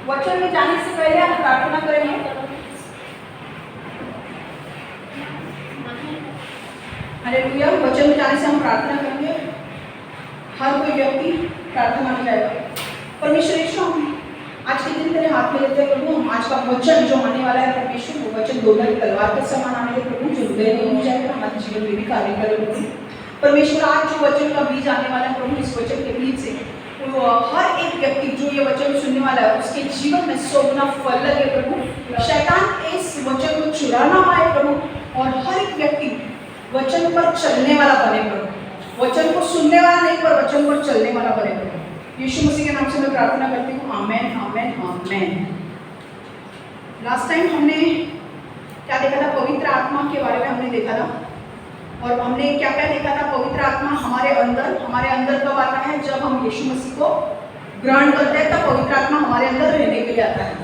वचन में जाने से पहले हम प्रार्थना करेंगे। हालेलुया। वचन में जाने से हम प्रार्थना करेंगे। हर कोई व्यक्ति प्रार्थना में जाएगा। परमेश्वर यीशु, हम आज के दिन तेरे हाथ में लेते हैं प्रभु। हम आज का वचन जो आने वाला है परमेश्वर, वो वचन दोनों तलवार के समान आने के प्रभु, जो हृदय में हो जाएगा, हमारे जीवन में भी कार्य करे प्रभु। परमेश्वर, आज जो वचन का बीज आने वाला है प्रभु, इस वचन के बीज से तो हर एक व्यक्ति जो ये वचन सुनने वाला है उसके जीवन में 100 गुना फल लगे प्रभु। शैतान इस वचन को चुरा ना पाए प्रभु, और हर एक व्यक्ति वचन पर चलने वाला बने प्रभु। वचन को सुनने वाला नहीं, पर वचन पर चलने वाला बने प्रभु। यीशु मसीह के नाम से मैं प्रार्थना करती हूँ। आमेन, आमेन, आमेन। लास्ट टाइम हमने क्या देखा था? पवित्र आत्मा के बारे में हमने देखा था। और हमने क्या क्या देखा था? पवित्र आत्मा हमारे अंदर कब आता है? जब हम यीशु मसीह को ग्रहण करते हैं, तब पवित्र आत्मा हमारे अंदर रहने के लिए आता है।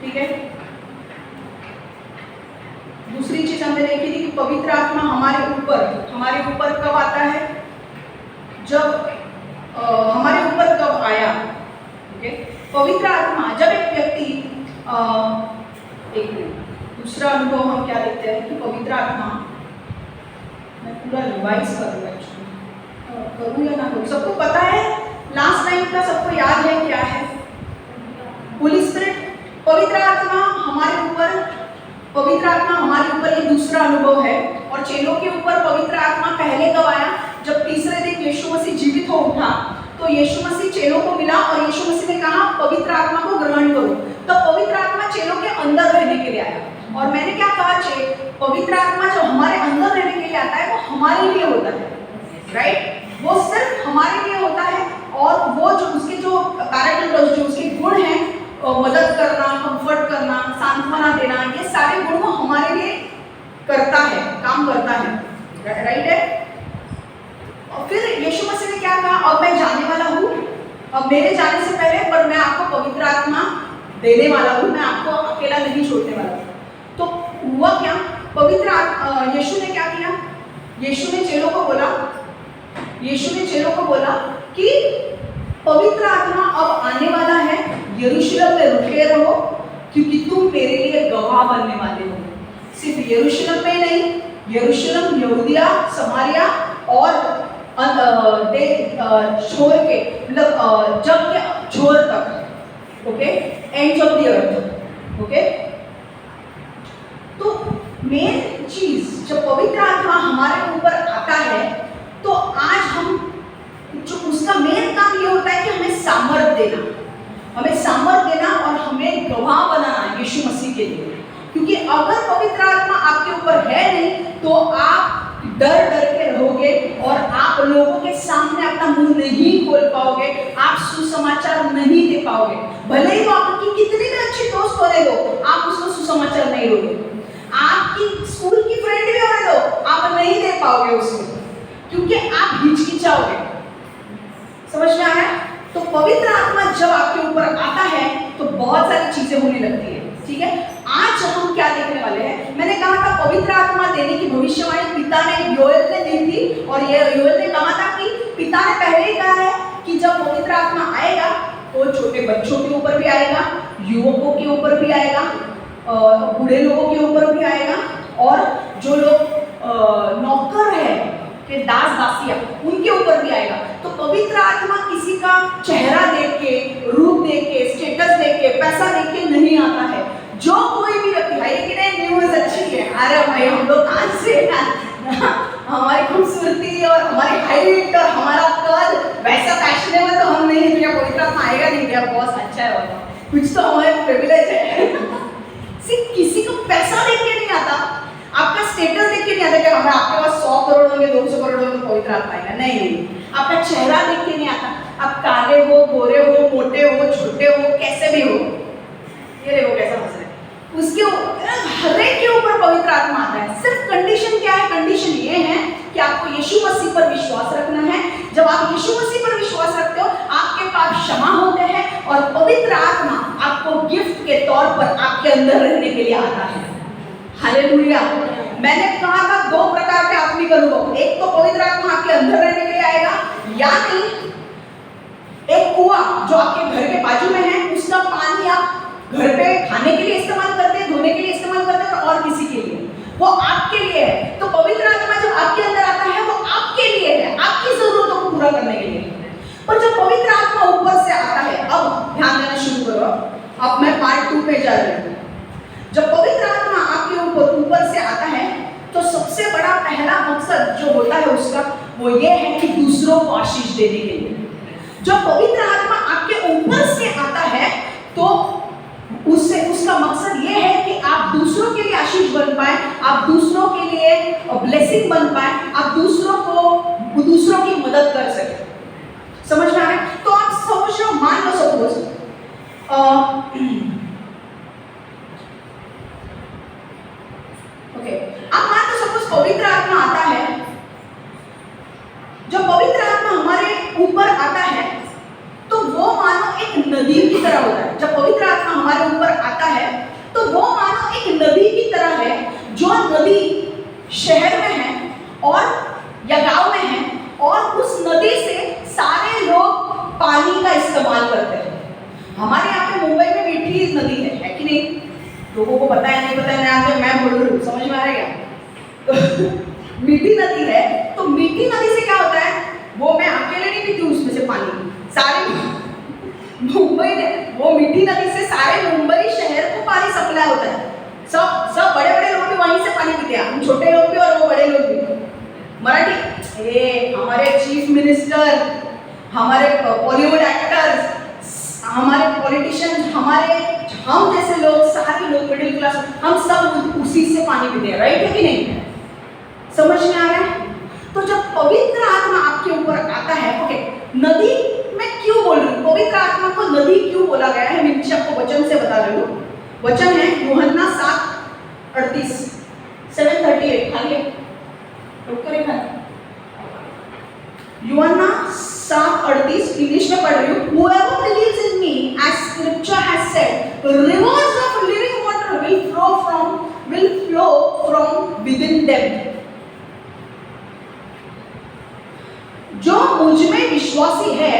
ठीक है। दूसरी चीज हमने देखी थी कि पवित्र आत्मा हमारे ऊपर कब आता है? जब हमारे ऊपर कब आया? ओके। पवित्र आत्मा जब एक व्यक्ति दूसरा अनुभव हम क्या देखते हैं कि पवित्र आत्मा, मैं पूरा रिवाइज करूँगा, करूँ या ना करूँ? सबको पता है लास्ट टाइम का? सबको याद है क्या है? होली स्पिरिट, पवित्र आत्मा हमारे ऊपर ये दूसरा अनुभव है। और चेलों के ऊपर पवित्र आत्मा पहले कब आया? जब तीसरे दिन यीशु मसीह जीवित हो उठा, तो यीशु मसीह चेलों को मिला और यीशु मसीह ने कहा पवित्र आत्मा को ग्रहण करो। तब पवित्र आत्मा चेलों के अंदर रहने के लिए आया। और मैंने क्या कहा? पवित्र आत्मा जो हमारे अंदर रहने के लिए आता है वो हमारे लिए होता है, राइट? वो सिर्फ हमारे लिए होता है। और वो जो उसके जो कैरेक्टर, जो उसके गुण हैं, मदद करना, कंफर्ट करना, सांत्वना देना, ये सारे गुण वो हमारे लिए करता है, काम करता है, राइट है? और फिर यीशु मसीह ने क्या कहा? अब मैं जाने वाला हूँ, अब मेरे जाने से पहले पर मैं आपको पवित्र आत्मा देने वाला हूँ, मैं आपको अकेला नहीं छोड़ने वाला हूँ। तो हुआ क्या? यीशु ने क्या किया? यीशु ने चेलों को बोला कि पवित्र आत्मा अब आने वाला है, यरूशलेम में रुके रहो, क्योंकि तुम मेरे लिए गवाह बनने वाले हो। सिर्फ यरूशलेम में नहीं, यरूशलेम, यहूदिया, समारिया और छोर के मतलब जग के छोर तक, okay, ends of the earth, okay. तो मेन चीज जब पवित्र आत्मा हमारे ऊपर आता है, तो आज हम जो उसका मेन काम ये होता है कि हमें सामर्थ देना और हमें गवाह बनाना यीशु मसीह के लिए। क्योंकि अगर पवित्र आत्मा आपके ऊपर है नहीं, तो आप डर के रहोगे और आप लोगों के सामने अपना मुंह नहीं खोल पाओगे, आप सुसमाचार नहीं दे पाओगे। भले ही वो आपकी कितनी भी अच्छी दोस्त होने दो, आप उसको सुसमाचार नहीं दोगे। आपकी स्कूल की फ्रेंड भी होने दो, आप नहीं दे पाओगे उसको, क्योंकि आप हिचकिचाओगे। समझ में आ रहा है? तो पवित्र आत्मा जब आपके ऊपर आता है तो बहुत सारी चीजें होने लगती है। ठीक है। आज हम क्या देखने वाले हैं? मैंने कहा था पवित्र आत्मा देने की भविष्यवाणी पिता ने योएल ने दी थी, और ये योएल ने कहा था कि पिता ने पहले ही कहा है कि जब पवित्र आत्मा आएगा तो छोटे बच्चों के ऊपर भी आएगा, युवकों के ऊपर भी आएगा, बूढ़े लोगों के ऊपर भी आएगा, और जो लोग नौकर है के दास दासिया, उनके ऊपर भी आएगा। तो पवित्र आत्मा किसी का चेहरा देख के, रूप देख के, स्टेटस देख के, पैसा देख के नहीं आता है। जो कोई भी व्यक्ति है कि नहीं, न्यूज़ अच्छी है, अरे भाई हम लोग आज से हमारी खूबसूरती और हमारी हाइट और हमारा कद वैसा फैशनेबल तो हम नहीं, तो पवित्र आत्मा आएगा नहीं, क्या बहुत अच्छा है वाला, कुछ तो हमारे प्रिविलेज है। सिर्फ किसी को पैसा देख के नहीं आता, आपका स्टेटस देख के नहीं आता कि हमें आपके पास 100 करोड़ होंगे, 200 करोड़ होंगे तो पवित्र आत्मा आएगा, नहीं। आपका चेहरा देख के नहीं आता, आप काले हो, गोरे हो, मोटे हो, छोटे हो, कैसे भी हो, ये देखो कैसा हंस रहे हैं, उसके हर एक के ऊपर पवित्र आत्मा आता है। सिर्फ कंडीशन क्या है? कंडीशन ये है कि आपको यीशु मसीह पर विश्वास रखना है। जब आप यीशु मसीह पर विश्वास रखते हो, आपके पाप क्षमा होते हैं और पवित्र आत्मा आपको गिफ्ट के तौर पर आपके अंदर रहने के लिए आता है। हालेलुया। मैंने कहा था 2 प्रकार के आत्मिक अनुभव, एक तो पवित्र आत्मा आपके अंदर रहने के लिए आएगा, या नहीं एक कुआं जो आपके घर के बाजू में है, वो आपके लिए है। तो पवित्र आत्मा जब आपके अंदर आता है वो आपके लिए है, आपकी जरूरतों को पूरा करने के लिए। पर जब पवित्र आत्मा ऊपर से आता है, अब ध्यान देना शुरू करो, अब मैं पार्ट 2 पे जा रही हूँ। जब पवित्र आत्मा आपके ऊपर से आता है तो सबसे बड़ा पहला मकसद जो होता है उसका, वो ये है कि दूसरों को आशीष देने के लिए। जब पवित्र आत्मा आपके ऊपर से आता है तो उससे उसका मकसद ये है कि आप दूसरों के लिए आशीष बन पाए, आप दूसरों के लिए ब्लेसिंग बन पाए, आप दूसरों की मदद कर सके। समझ में आ रहा है? तो आप समझ लो, मान लो सपोज ओके, आप मान लो सपोज पवित्र आत्मा आता है। जब पवित्र आत्मा हमारे ऊपर आता है तो वो मानो एक नदी की तरह होता है। जब पवित्र आत्मा हमारे ऊपर आता है तो वो मानो एक नदी की तरह है, जो नदी शहर में है और या गांव में है, और उस नदी से सारे लोग पानी का इस्तेमाल करते हैं। हमारे यहाँ पे मुंबई में मीठी नदी है कि नहीं? लोगों को पता है नहीं पता है, मैं बोल रही हूँ, समझ में आ रहा है क्या? मीठी नदी है, तो मीठी नदी से क्या होता है, वो मैं अकेले नहीं पीती उसमें से पानी, सारे मुंबई में वो मीठी नदी से सारे मुंबई शहर को पानी सप्लाई होता है। सब बड़े बड़े लोग भी वहीं से पानी पीते हैं, हम छोटे लोग भी और वो बड़े लोग भी। मराठी हमारे चीफ मिनिस्टर, हमारे बॉलीवुड एक्टर्स, हमारे पॉलिटिशियंस, हम जैसे लोग, सारे लोग मिडिल क्लास, हम सब उसी से पानी पीते हैं, राइट है कि नहीं? समझ में आ रहा है? तो जब पवित्र आत्मा आपके ऊपर आता है, ओके, नदी मैं क्यों बोल रही हूँ, पवित्र आत्मा को नदी क्यों बोला गया है, मैं नीचे आपको वचन से बता रही हूँ। वचन है यूहन्ना 7:38, 7:38, खाली यूहन्ना 7:38, इंग्लिश में पढ़ रही हूँ। Whoever believes in me, as Scripture has said, rivers of living water will flow from within them. जो मुझ में विश्वासी है,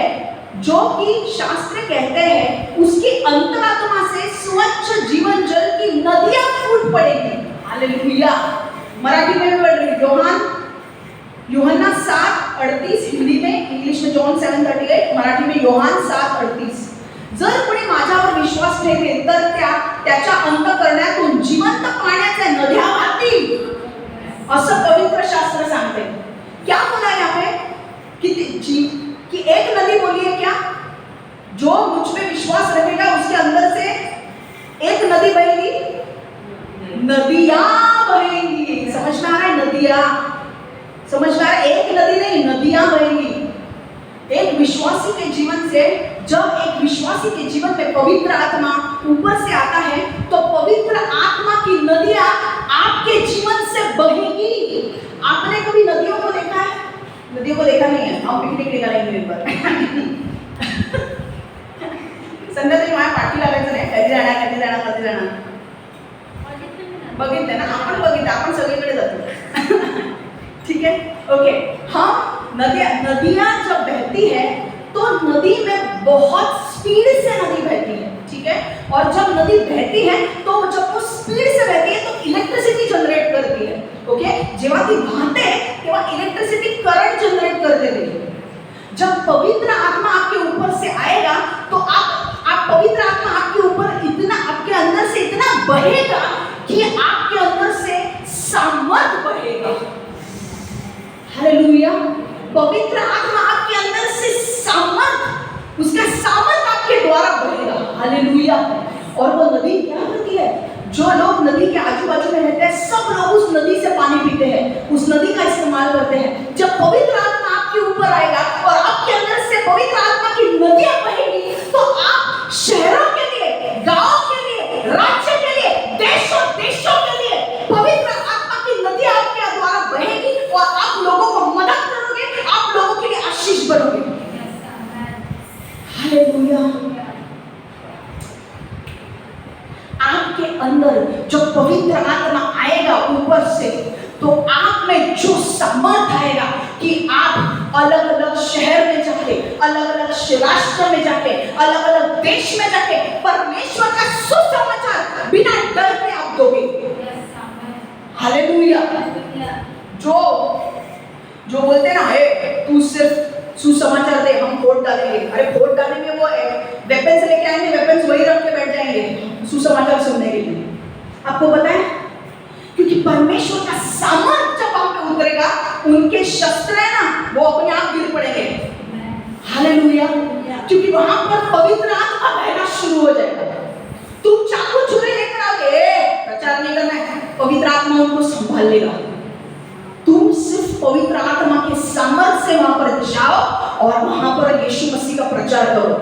जो कि शास्त्र कहते हैं, उसकी अंतरात्मा से स्वच्छ जीवन जल की नदियां फूट पड़ेगी। हालेलुया। मराठी में पढ़ रही हूँ, यूहन्ना 7:38, हिंदी में, इंग्लिश में जॉन 7:38, मराठी में योहान 7:38। जर कोणी माझ्यावर विश्वास ठेवेल तर त्याच्या अंतःकरणातून जिवंत पाण्याच्या नद्या वाहतील, असं पवित्र शास्त्र सांगते। क्या बोला यहाँ पे कि एक नदी बोली है क्या? जो मुझ पे विश्वास रखेगा उसके अंदर से एक नदी बहेगी, नदियां बहेंगी। समझ में आ रहा है? नदियां, समझ में आ रहा है? एक नदी नहीं, नदियां बहेंगी। एक विश्वासी के जीवन से, जब एक विश्वासी के जीवन में पवित्र आत्मा ऊपर से आता है तो पवित्र आत्मा की नदियां आपके जीवन से बहेगी। आपने कभी नदियों को देखा है? नदियों को देखा नहीं है, हम पिकनिक निघालेंगे एक बार। संध्याकाळी माझ्या पाठी लागायचं नाही, कधी जाणार बघितलं ना, आपण सगळीकडे जातो। ठीक है, ओके। हम नदियां जब बहती है तो नदी में बहुत स्पीड से नदी बहती है, ठीक है। और जब नदी बहती है तो जब वो स्पीड से बहती है तो इलेक्ट्रिसिटी जनरेट करती है, ओके। जेव्हा ती वाहते तेव्हा इलेक्ट्रिसिटी करंट जनरेट करते थे। जब पवित्र आत्मा आपके ऊपर से आएगा तो आप पवित्र आत्मा आपके ऊपर इतना, आपके अंदर से इतना बहेगा कि आपके अंदर से सामर्थ बहेगा। हालेलुया। पवित्र आत्मा आपके अंदर से सामर्थ, उसका सामर्थ आपके द्वारा बहेगा। हालेलुया। और वो नदी क्या करती है? जो लोग नदी के आजू बाजू में रहते हैं सब लोग उस नदी से पानी पीते हैं, उस नदी का इस्तेमाल करते हैं। जब पवित्र आत्मा आपके ऊपर आएगा और आपके अंदर से पवित्र आत्मा की नदियां बहेगी तो आप शहरों के लिए, गांव के लिए, राज्य के लिए, देशों के लिए पवित्र आत्मा की नदियां आपके द्वारा बहेगी और आप लोगों को मदद करोगे, आप लोगों के लिए आशीष बनोगे। हालेलुया। आपके अंदर जब पवित्र आत्मा आएगा ऊपर से तो आप में जो सामर्थ आएगा कि आप अलग अलग शहर में जाके, अलग अलग राष्ट्र में जाके, अलग अलग देश में जाके परमेश्वर का सुसमाचार बिना डर के आप दोगे। हालेलुया। जो जो बोलते हैं ना, हे तू सिर्फ सुसमाचार दे, हम वोट डालेंगे। अरे वोट डालेंगे, वो वेपन्स लेके आएंगे, वेपन्स वही रख के बैठ जाएंगे सुसमाचार सुनने के लिए। आपको पता है, क्योंकि परमेश्वर का सामर्थ जब वहां पे उतरेगा, उनके शस्त्र है ना, वो अपने आप गिर पड़ेंगे। हालेलुया। क्योंकि वहां पर पवित्र आत्मा बहना शुरू हो जाएगा। तुम चाकू छुरे लेकर आओगे, प्रचार नहीं करना है, पवित्र आत्मा उनको संभाल लेगा। तुम सिर्फ पवित्र आत्मा के सामर्थ से वहां पर जाओ और वहां पर यीशु मसीह का प्रचार करो।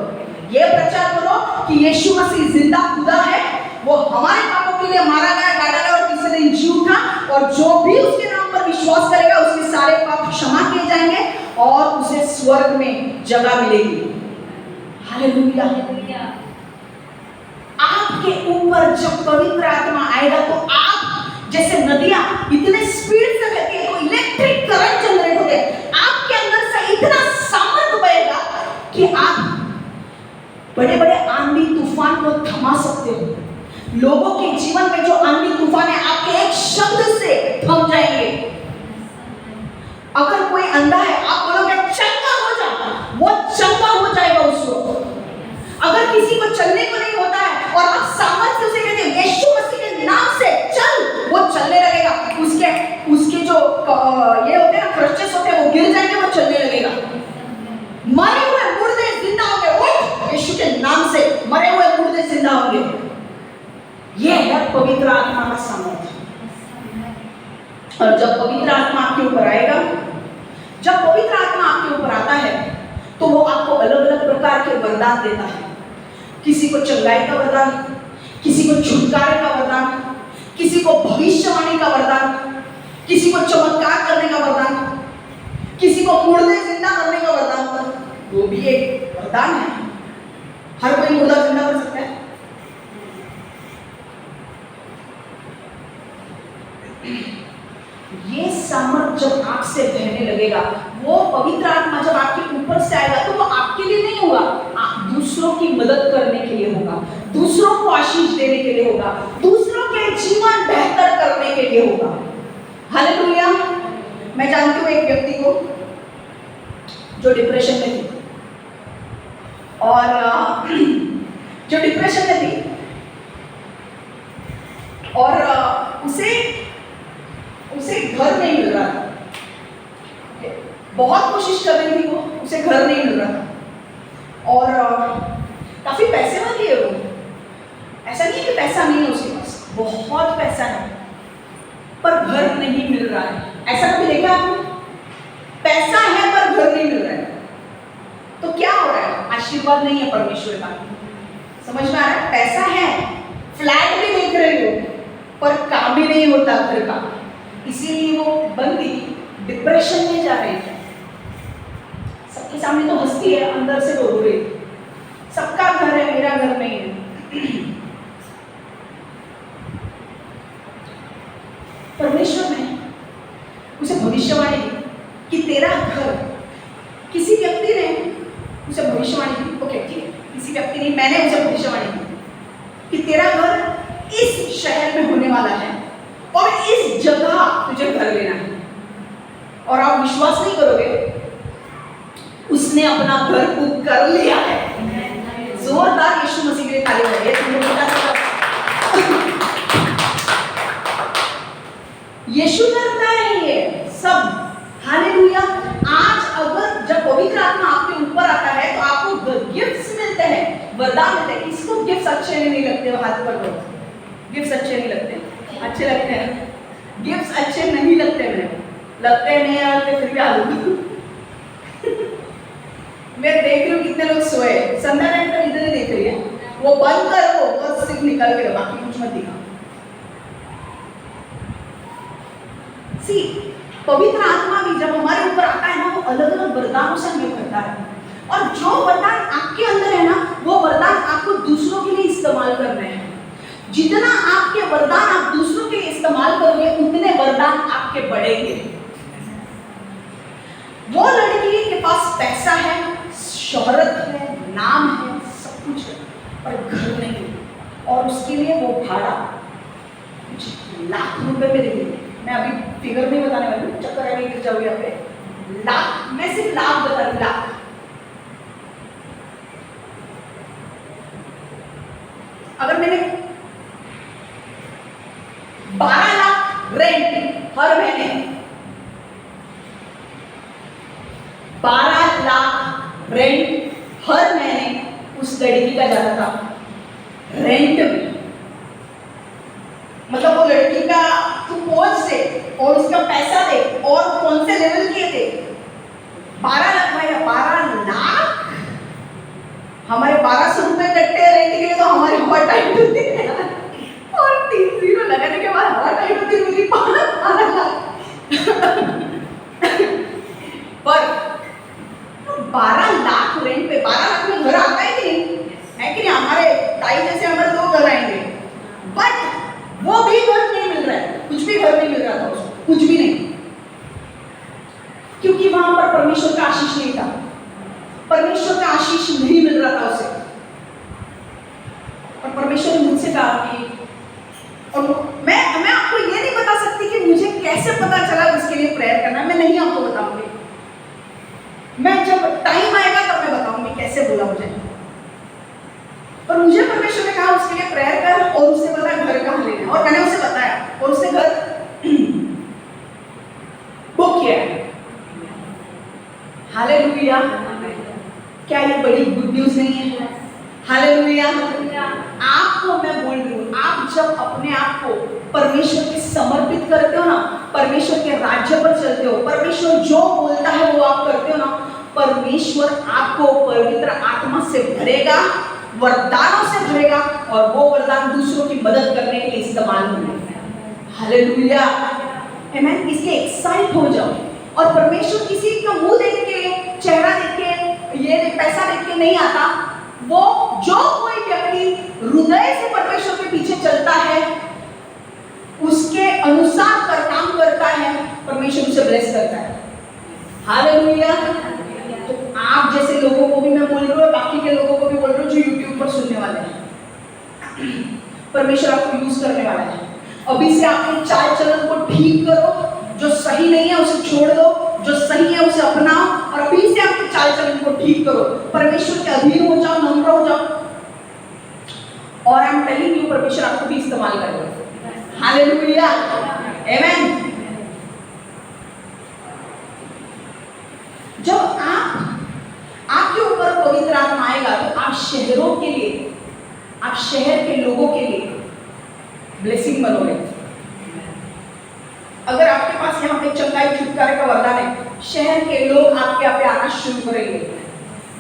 ये प्रचार करो कि यीशु मसीह जिंदा खुदा है, वो हमारे पापों के लिए मारा गया, काटा गया और तीसरे दिन जी उठा, और जो भी उसके नाम पर विश्वास करेगा उसके सारे पाप क्षमा किए जाएंगे और उसे स्वर्ग में जगह मिलेगी। हालेलुया। आपके ऊपर जब पवित्र आत्मा आएगा तो आप जैसे नदियां इतने स्पीड से बहती है, तो इलेक्ट्रिक करंट जनरेट होते हैं, आपके अंदर से इतना सामर्थ बहेगा कि आप बड़े बड़े आंधी तूफान को थमा सकते हो। लोगों के जीवन में जो आंधी तूफान है, आपके एक शब्द से थम जाएंगे। अगर कोई अंधा है, आप बोलोगे चंगा हो जा, वो चंगा हो जाएगा उस वक्त। अगर किसी को चलने को नहीं होता है और आप सामर्थ्य से कहते हैं यीशु मसीह के नाम से चल, वो चलने लगेगा। उसके जो ये होते हैं ना, क्रचेस होते हैं, वो गिर जाएंगे, वो चलने लगेगा। मरे हुए मुर्दे जिंदा होंगे, उठ, यीशु के नाम से मरे हुए मुर्दे जिंदा होंगे। ये है पवित्र आत्मा का सामर्थ्य। और जब पवित्र आत्मा आपके ऊपर आएगा, जब पवित्र आत्मा आपके ऊपर आता है, तो वो आपको अलग अलग प्रकार के वरदान देता है। किसी को चंगाई का वरदान, किसी को छुटकारे का वरदान, किसी को भविष्यवाणी का वरदान, किसी को चमत्कार करने का वरदान, किसी को मुर्दे जिंदा करने का वरदान। वो भी एक वरदान है। हर कोई मुर्दा जिंदा कर सकता है। ये सामर्थ जब आपसे बहने लगेगा, वो पवित्र आत्मा जब आपके ऊपर से आएगा, तो वो आपके लिए नहीं होगा, आप दूसरों की मदद करने के लिए होगा, दूसरों को आशीष देने के लिए होगा, दूसरों के जीवन बेहतर करने के लिए होगा। हालेलुया। मैं जानती हूँ एक व्यक्ति को जो डिप्रेशन में थी, और जो डिप्रेशन में थी और उसे घर नहीं मिल रहा था। बहुत कोशिश कर रही थी वो, उसे घर नहीं मिल रहा था, और काफी पैसे वाली है वो। ऐसा नहीं कि पैसा नहीं है उसके पास, बहुत पैसा है, पर घर नहीं मिल रहा है। ऐसा कभी देखा आपने? पैसा है पर घर नहीं मिल रहा है, तो क्या हो रहा है? आशीर्वाद नहीं है परमेश्वर का। समझ में आ रहा है? पैसा है, फ्लैट भी देख रही हो, पर काम भी नहीं होता घर का, इसीलिए वो बंदी डिप्रेशन में जा रही है। सबके सामने तो हंसती है, अंदर से रो रही है। सबका घर है, मेरा घर नहीं है। परमेश्वर ने उसे भविष्यवाणी दी कि तेरा घर, किसी व्यक्ति ने उसे भविष्यवाणी दी, ओके ठीक है, किसी व्यक्ति ने, मैंने उसे भविष्यवाणी दी कि तेरा घर इस शहर में होने वाला है और इस जगह तुझे घर लेना है। और आप विश्वास नहीं करोगे, उसने अपना घर बुक कर लिया है। जोरदार यीशु मसीह के लिए ताली बजाइए। यीशु करता है ये सब। हालेलुया। आज अगर जब पवित्र आत्मा आपके ऊपर आता है, तो आपको गिफ्ट्स मिलते हैं, वरदान मिलते हैं। इसको गिफ्ट्स अच्छे नहीं लगते, हाथ पर दो। गिफ्ट्स अच्छे नहीं लगते, अच्छे लगते हैं। गिफ्ट्स अच्छे नहीं लगते, मेरे लगते नहीं आते, फिर भी आलू। मैं देख रही हूँ कितने लोग सोए, संध्या नाइट पर इधर ही देख रही है, वो बंद कर, वो बस सिर्फ निकल के, बाकी कुछ मत दिखा। सी पवित्र आत्मा भी जब हमारे ऊपर आता है ना, वो अलग अलग वरदानों से हमें करता है, और जो वरदान आपके अंदर है ना, वो वरदान आपको दूसरों के लिए इस्तेमाल करने हैं। जितना आपके वरदान आप दूसरों के लिए इस्तेमाल करोगे, उतने वरदान आपके बढ़ेंगे। वो लड़की के पास पैसा है, शोहरत है, नाम है, सब कुछ है, पर घर नहीं, और उसके लिए वो भाड़ा कुछ लाख रुपए में देंगे। मैं अभी फिगर नहीं बताने वाली हूँ, चक्कर है गिर जाऊँ यहाँ पे। लाख, मैं सिर्फ लाख बता रही, लाख। अगर मैंने 12 लाख रेंट हर महीने, 12 लाख रेंट हर महीने उस लड़की का जाता था रेंट में। मतलब वो लड़की का तू पहुंच से और उसका पैसा दे और कौन से लेवल के थे। 12 लाख भाई, 12 लाख हमारे 1200 रुपए कट्टे रेंट के लिए, तो हमारी हवा टाइट होती है और 3 जीरो लगाने के बाद हवा टाइट होती है मुझे 12 लाख पर 12 लाख रेंट पे 12 लाख में घर आता है कि नहीं, है कि नहीं। हमारे ताई जैसे हमारे 2 घर आएंगे, बट वो भी घर नहीं मिल रहा है, कुछ भी घर नहीं मिल रहा था उसको, कुछ भी नहीं, क्योंकि वहां पर परमेश्वर का आशीष नहीं था, परमेश्वर का आशीष नहीं मिल रहा था उसे। और परमेश्वर ने मुझसे कहा कि, और मैं आपको ये नहीं बता सकती कि मुझे कैसे पता चला उसके लिए प्रेयर करना, मैं नहीं आपको बताऊंगी, मैं जब टाइम आएगा तब मैं बताऊंगी कैसे बोला मुझे। पर मुझे परमेश्वर ने कहा उसके लिए प्रेयर कर और उससे बता घर कहाँ लेना है, और मैंने उसे बताया और उसने घर बुक किया है। हालेलुया, क्या ये बड़ी गुड न्यूज नहीं है? हालेलुया। आपको मैं बोल रही हूँ, आप जब अपने आप को परमेश्वर के समर्पित करते हो ना, परमेश्वर के राज्य पर चलते हो, परमेश्वर जो बोलता है वो आप करते हो ना, परमेश्वर आपको पवित्र आत्मा से भरेगा, वरदानों से भरेगा, और वो वरदान दूसरों की मदद करने के लिए इस्तेमाल होंगे। हालेलुया, आमीन। इसलिए एक्साइट हो जाओ। और परमेश्वर किसी का मुंह देख के, चेहरा देख के, ये पैसा देख के नहीं आता। वो जो कोई व्यक्ति हृदय से परमेश्वर के पीछे चलता है, उसके अनुसार कर काम करता है, परमेश्वर उसे ब्लेस करता है। हालेलुया। तो आप जैसे लोगों को भी मैं बोल रही हूँ, बाकी के लोगों को भी बोल रही हूँ जो यूट्यूब पर सुनने वाले हैं, परमेश्वर आपको यूज करने वाला है। अभी से आपके चाल चलन को ठीक करो, जो सही नहीं है उसे छोड़ दो, जो सही है उसे अपनाओ, और अभी से आपके चाल चलन को ठीक करो, परमेश्वर के अधीन हो जाओ, नम्र हो जाओ, और आई एम टेलिंग यू परमेश्वर आपको भी इस्तेमाल करेगा। हालेलुया, आमीन। जब आपके ऊपर पवित्र आत्मा आएगा तो आप शहरों के लिए, आप शहर के लोगों के लिए ब्लेसिंग बनोगे। अगर आपके पास यहाँ पे चंगाई छुटकारे का वरदान है, शहर के लोग आपके यहाँ पे आना शुरू करेंगे,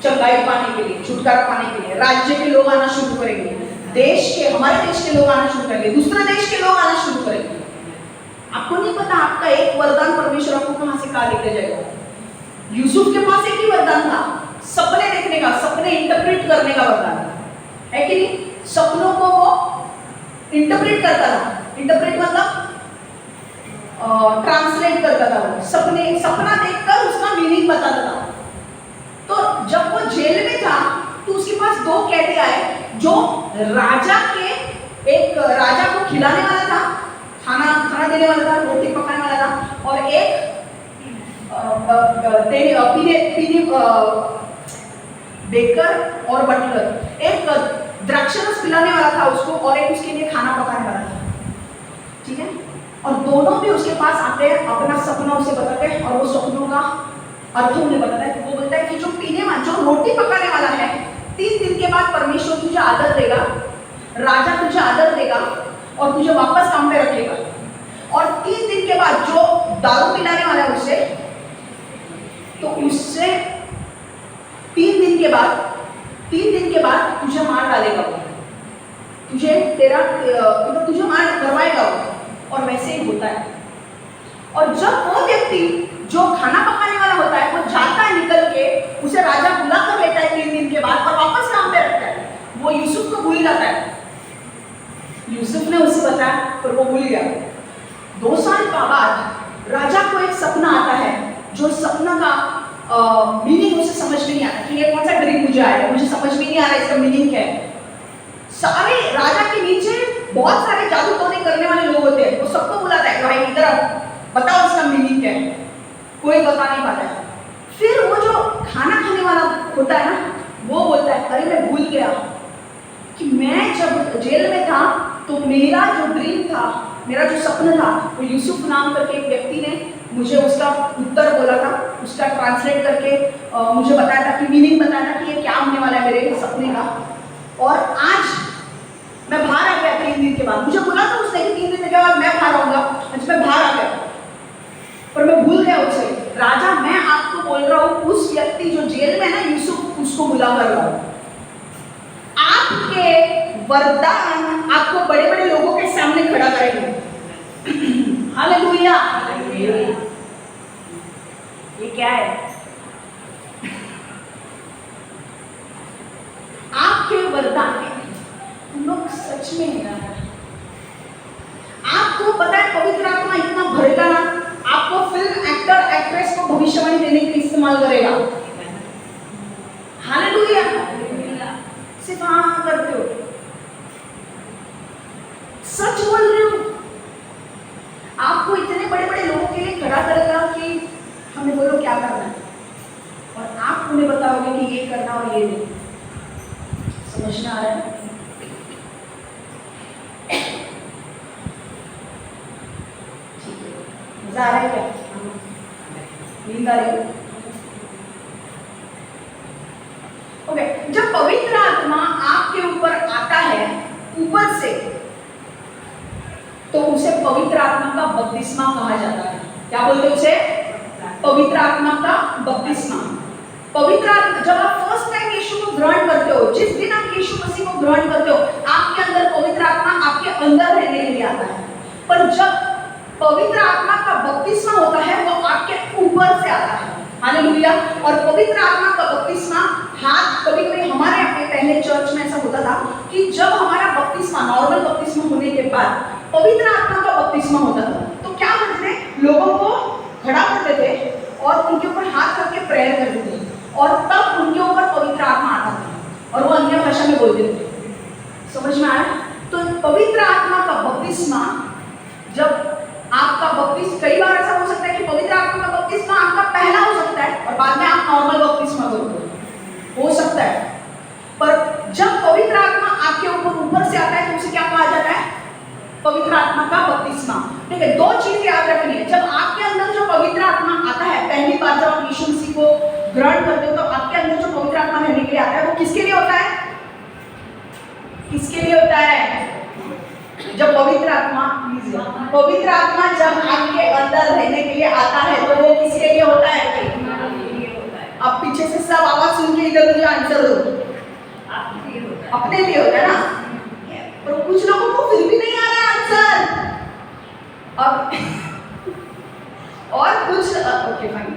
चंगाई पाने के लिए, छुटकारा पाने के लिए। राज्य के लोग आना शुरू करेंगे, देश के, हमारे देश के लोग आना शुरू करेंगे, दूसरे देश के लोग आना शुरू करेंगे। आपको नहीं पता आपका एक वरदान परमेश्वर आपको कहाँ से कहाँ लेके जाएगा। यूसुफ के पास एक ही वरदान था, सपने देखने का, सपने इंटरप्रेट करने का वरदान है कि नहीं। सपनों को वो इंटरप्रेट करता था, इंटरप्रेट मतलब ट्रांसलेट करता था। वो सपना देखकर उसका मीनिंग बताता था। तो जब वो जेल में था तो उसके पास 2 कैदी आए, जो राजा के, एक राजा को खिलाने वाला था, खाना देने वाला था, रोटी पकाने वाला था, और एक बेकर और बटलर, एक द्राक्षरस पिलाने वाला था उसको, और एक उसके लिए खाना पकाने वाला था। ठीक है, और दोनों भी उसके पास आते हैं, अपना सपना उसे बताते हैं, और वो सपनों का अर्थ उन्हें बताता है। वो बोलता है कि जो रोटी पकाने वाला है, 3 दिन के बाद परमेश्वर तुझे आदर देगा, राजा तुझे आदर देगा और तुझे वापस काम पे रखेगा। और 3 दिन के बाद जो दारू पिलाने वाला है उसे, तो उससे 3 दिन के बाद तुझे मार डालेगा वो, तुझे मार करवाएगा वो। और वैसे ही होता है। और जब वो व्यक्ति जो खाना पकाने वाला होता है, वो जाता है निकल के, उसे राजा बुला कर लेता है 3 दिन के बाद, और वापस काम पे रखता है। वो यूसुफ को भूल जाता है, यूसुफ ने उसे बताया पर वो भूल गया। 2 साल का बाद राजा को एक सपना आता है, जो सपना का मीनिंग उसे समझ में नहीं आता कि ये कौन सा ड्रीम मुझे आया, मुझे समझ में नहीं आ रहा इसका मीनिंग क्या है। सारे राजा के नीचे बहुत सारे जादू टोने करने वाले लोग होते हैं, वो सबको बुलाता है, भाई इधर आओ, बताओ इसका मीनिंग क्या है? कोई बता नहीं पाता है। फिर वो जो खाना खाने वाला होता है ना, वो बोलता है अरे मैं भूल गया कि मैं जब जेल में था तो मेरा जो ड्रीम था, मेरा जो सपना था, वो यूसुफ नाम करके एक व्यक्ति ने मुझे उसका उत्तर बोला था, उसका ट्रांसलेट करके मुझे बताया था कि मीनिंग बताया था कि ये क्या होने वाला है मेरे सपने का। और आज मैं बाहर आ गया 3 दिन के बाद। मुझे बोला था उसने कि 3 दिन के बाद मैं बाहर आऊंगा, आज मैं बाहर आ गया, पर मैं भूल गया उसे। राजा, मैं आपको बोल रहा हूँ उस व्यक्ति जो जेल में है ना, यूसुफ, उसको बुला कर रहा हूँ। आपके वरदान आपको बड़े बड़े लोगों के सामने खड़ा करेंगे। हालेलुया। ये क्या है? आपके वरदान तुम लोग सच में यार, आपको पता है पवित्र आत्मा इतना भरेगा ना, आपको फिल्म एक्टर एक्ट्रेस को भविष्यवाणी देने के लिए इस्तेमाल करेगा। हालेलुया। सिर्फ हाँ करते हो, सच बोल रहे हो। आपको इतने बड़े बड़े लोगों के लिए खड़ा करेगा कि हमें बोलो क्या करना है, और आप उन्हें बताओगे कि ये करना और ये नहीं। समझ में आ रहा है? मजा आ रहा है क्या? नींद आ रही है? ओके, जब पवित्र आत्मा आपके ऊपर आता है ऊपर से, तो उसे पवित्र आत्मा का बपतिस्मा कहा जाता है। क्या बोलते हैं उसे? पवित्र आत्मा का बपतिस्मा। पवित्र आत्मा, जब आप फर्स्ट टाइम यीशु को ग्रहण करते हो, जिस दिन आप यीशु मसीह को ग्रहण करते हो, आपके अंदर पवित्र आत्मा आपके अंदर रहने के लिए आता है। पर जब पवित्र आत्मा का बपतिस्मा होता है, वो आपके ऊपर से आता है। हालेलुया। और पवित्र आत्मा का बपतिस्मा हाथ, कभी कभी हमारे यहाँ पे पहले चर्च में ऐसा होता था कि जब हमारा बपतिस्मा, नॉर्मल बपतिस्मा होने के बाद पवित्र आत्मा का बपतिस्मा होता था, तो क्या करते थे? लोगों को खड़ा करते थे और उनके ऊपर हाथ रख के प्रेयर करते थे, और तब उनके ऊपर पवित्र आत्मा आता था और वो अन्य भाषा में बोलते थे। समझ में आया? तो पवित्र आत्मा का बपतिस्मा, जब आपका बपतिस्मा, कई बार ऐसा हो सकता है कि पवित्र आत्मा का बपतिस्मा आपका पहला हो सकता है और बाद में आप नॉर्मल बपतिस्मा करोगे, हो सकता है। पर जब पवित्र आत्मा आपके ऊपर से आता है तो उसे क्या कहा जाता है? पवित्र आत्मा का बपतिस्मा। ठीक है, 2 चीज याद रखनी है। जब आपके अंदर जो पवित्र आत्मा आता है, पहली बार जब आप यीशु मसीह को ग्रहण करते हो, तो आपके अंदर जो पवित्र आत्मा रहने के लिए आता है, वो किसके लिए होता है? किसके लिए होता है? जब पवित्र आत्मा जब आपके अंदर रहने के लिए आता है, तो वो किसके लिए होता है? आप पीछे से सब आवाज सुन के इधर मुझे आंसर दो। अपने लिए होता है ना? पर कुछ लोगों को फिर भी नहीं आ रहा आंसर। अब और कुछ ओके फाइन।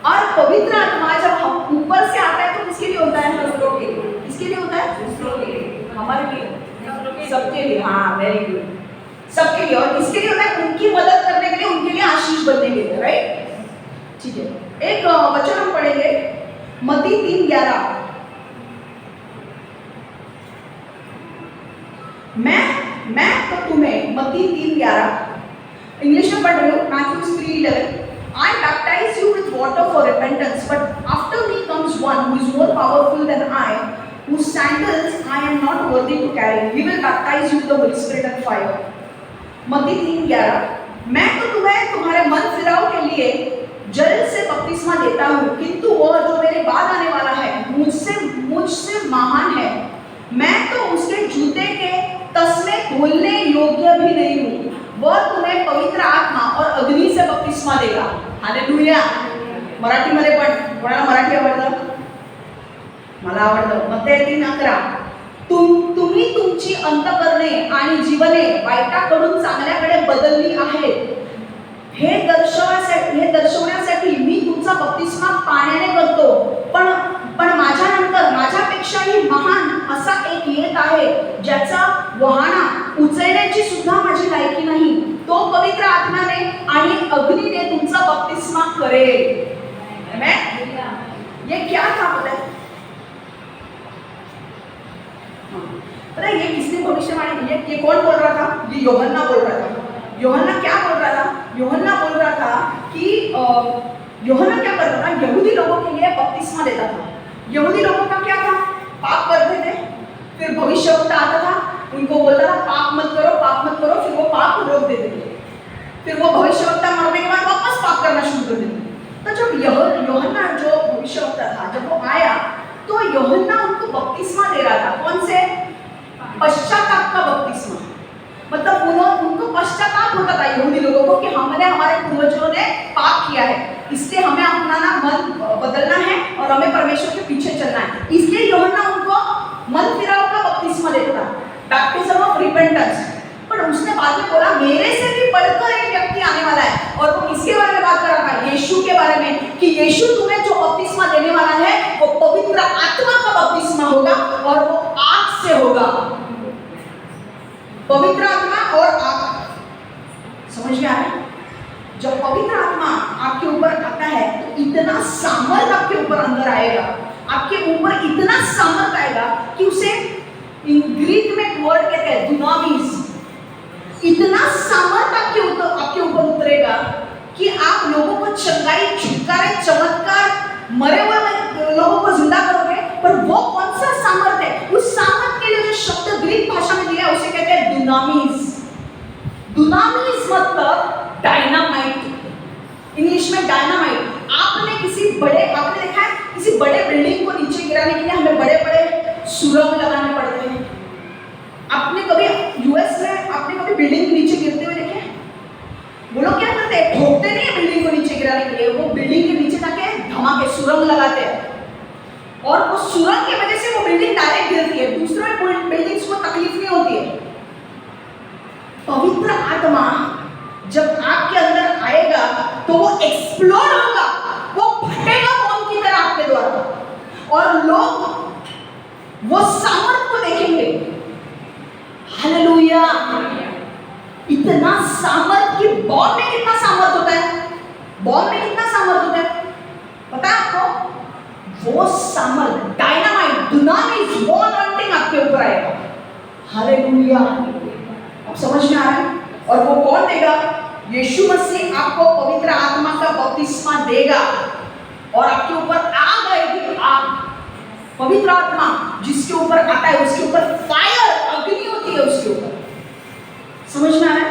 और पवित्र आत्मा जब हम ऊपर से आता है तो किसके लिए होता है? किसके लिए होता है? हमारे लिए, सबके लिए। हाँ, वेरी गुड, सबके लिए। और किसके लिए होता है? उनकी मदद करने के लिए, उनके लिए आशीष बनने के लिए, राइट? ठीक है, एक वचन हम पढ़ेंगे, मत्ती 3:11। मैं तो तुम्हें, मत्ती 3:11 इंग्लिश में पढ़ रही हूँ, Matthew 3:11। I baptize you with water for repentance, but after me comes one who is more powerful than I, whose sandals I am not worthy to carry. He will baptize you with the Holy Spirit and fire. मत्ती 3:11, मैं तो तुम्हें तुम्हारे मन फिराव के लिए जल से बपतिस्मा देता हूँ, किंतु वह जो मेरे बाद आने वाला है मुझसे महान है। मैं तो उसके जूते के तस्मे खोलने योग्य भी नहीं हूँ। वह तुम्हें पवित्र आत्मा और अग्नि से बपतिस्मा देगा। हालेलुया। मराठीमध्ये पण कोणाला मराठी आवडतं? मला आवडतं. मत्ती 3:11, तुम्ही तुमची अंतःकरणे आणि जीवने वाईटाकडून चांगल्याकडे बदलली आहेत, हे दर्शवण्यासाठी मी तुमचा बपतिस्मा पाण्याने करतो, पण माझ्यानंतर माझ्यापेक्षाही महान असा एक येत आहे, ज्याचा वहाणा उचलण्याची सुद्धा माझी लायकी नाही. तो पवित्र आत्म्याने आणि अग्नीने तुमचा बपतिस्मा करेल. आमेन. ये क्या था पता है? पता है ये किसने भविष्यवाणी की? ये कौन बोल रहा था? ये यूहन्ना बोल रहा था. यूहन्ना क्या बोल रहा था? यूहन्ना बोल रहा था कि यूहन्ना क्या कर रहा था? यहूदी लोगों के लिए बपतिस्मा देता था। यहूदी लोगों का क्या था? पाप करते थे, फिर भविष्यवक्ता आता था, उनको बोलता था पाप मत करो, पाप मत करो, फिर वो पाप को रोक देते थे। फिर वो भविष्यवक्ता मरने के बाद वापस पाप करना शुरू कर देते थे। तो जब यूहन्ना जो भविष्यवक्ता था, जब वो आया तो यूहन्ना उनको बपतिस्मा दे रहा था। कौन से? पश्चाताप का बपतिस्मा। मतलब उनको पश्चाताप होता था यहूदी लोगों को कि हमने, हमारे पूर्वजों ने पाप किया है, इसलिए हमें अपना ना मन बदलना है और हमें परमेश्वर के पीछे चलना है। इसलिए यूहन्ना उनको मन फिराव का बपतिस्मा देता था, बैप्टिज्म ऑफ रिपेंटेंस। पर उसने बाद में बोला मेरे से भी बढ़कर एक व्यक्ति आने वाला है, और वो किसके बारे में बात कर रहा था? यीशु के बारे में, कि यीशु तुम्हें जो बपतिस्मा देने वाला है वो पवित्र आत्मा का बपतिस्मा होगा, और वो आग से होगा। पवित्र आत्मा और आग, समझ में आ रहा है? जब पवित्र आत्मा आपके ऊपर आता है तो इतना सामर्थ आपके ऊपर अंदर आएगा, आपके ऊपर इतना सामर्थ आएगा कि उसे ग्रीक में एक वर्ड कहते हैं दुनामिस। इतना सामर्थ आपके ऊपर उतरेगा कि आप लोगों को चंगाई, छुटकारे, चमत्कार, मरे हुए लोगों को जिंदा करोगे। पर वो कौन सा सामर्थ है? उस सामर्थ के लिए जो शब्द ग्रीक भाषा में दिया है उसे कहते हैं दुनामिस। दुनामिस मतलब डायनामाइट, इंग्लिश में डायनामाइट। आपने देखा है किसी बड़े बिल्डिंग को नीचे गिराने के लिए हमें बड़े बड़े सुरंग लगाने पड़ते हैं। आपने कभी यूएस में आपने कभी बिल्डिंग के नीचे गिरते हुए देखे? वो लोग क्या करते हैं? ठोकते नहीं है बिल्डिंग को नीचे गिराने के लिए, वो बिल्डिंग के नीचे जाके धमाके सुरंग लगाते हैं, और वो सुरंग की वजह से वो बिल्डिंग डायरेक्ट गिरती है, दूसरे बिल्डिंग्स को तकलीफ नहीं होती है। पवित्र आत्मा जब आपके अंदर आएगा तो वो एक्सप्लोड होगा, वो फटेगा बॉम्ब की तरह आपके द्वारा, और लोग वो सामर्थ को देखेंगे। हालेलुया! इतना सामर्थ कि बॉम्ब में कितना सामर्थ होता है? बॉम्ब में कितना सामर्थ होता है पता है आपको? वो सामर्थ, डायनामाइट, दुनामिस, वो अनॉइंटिंग आपके ऊपर आएगा। हालेलुया! अब समझ में आ रहा है? और वो कौन देगा? यीशु मसीह आपको पवित्र आत्मा का बपतिस्मा देगा, और आपके ऊपर आग आएगी, आग। पवित्र आत्मा जिसके ऊपर आता है उसके ऊपर फायर, अग्नि होती है उसके ऊपर। समझ में आ रहा है?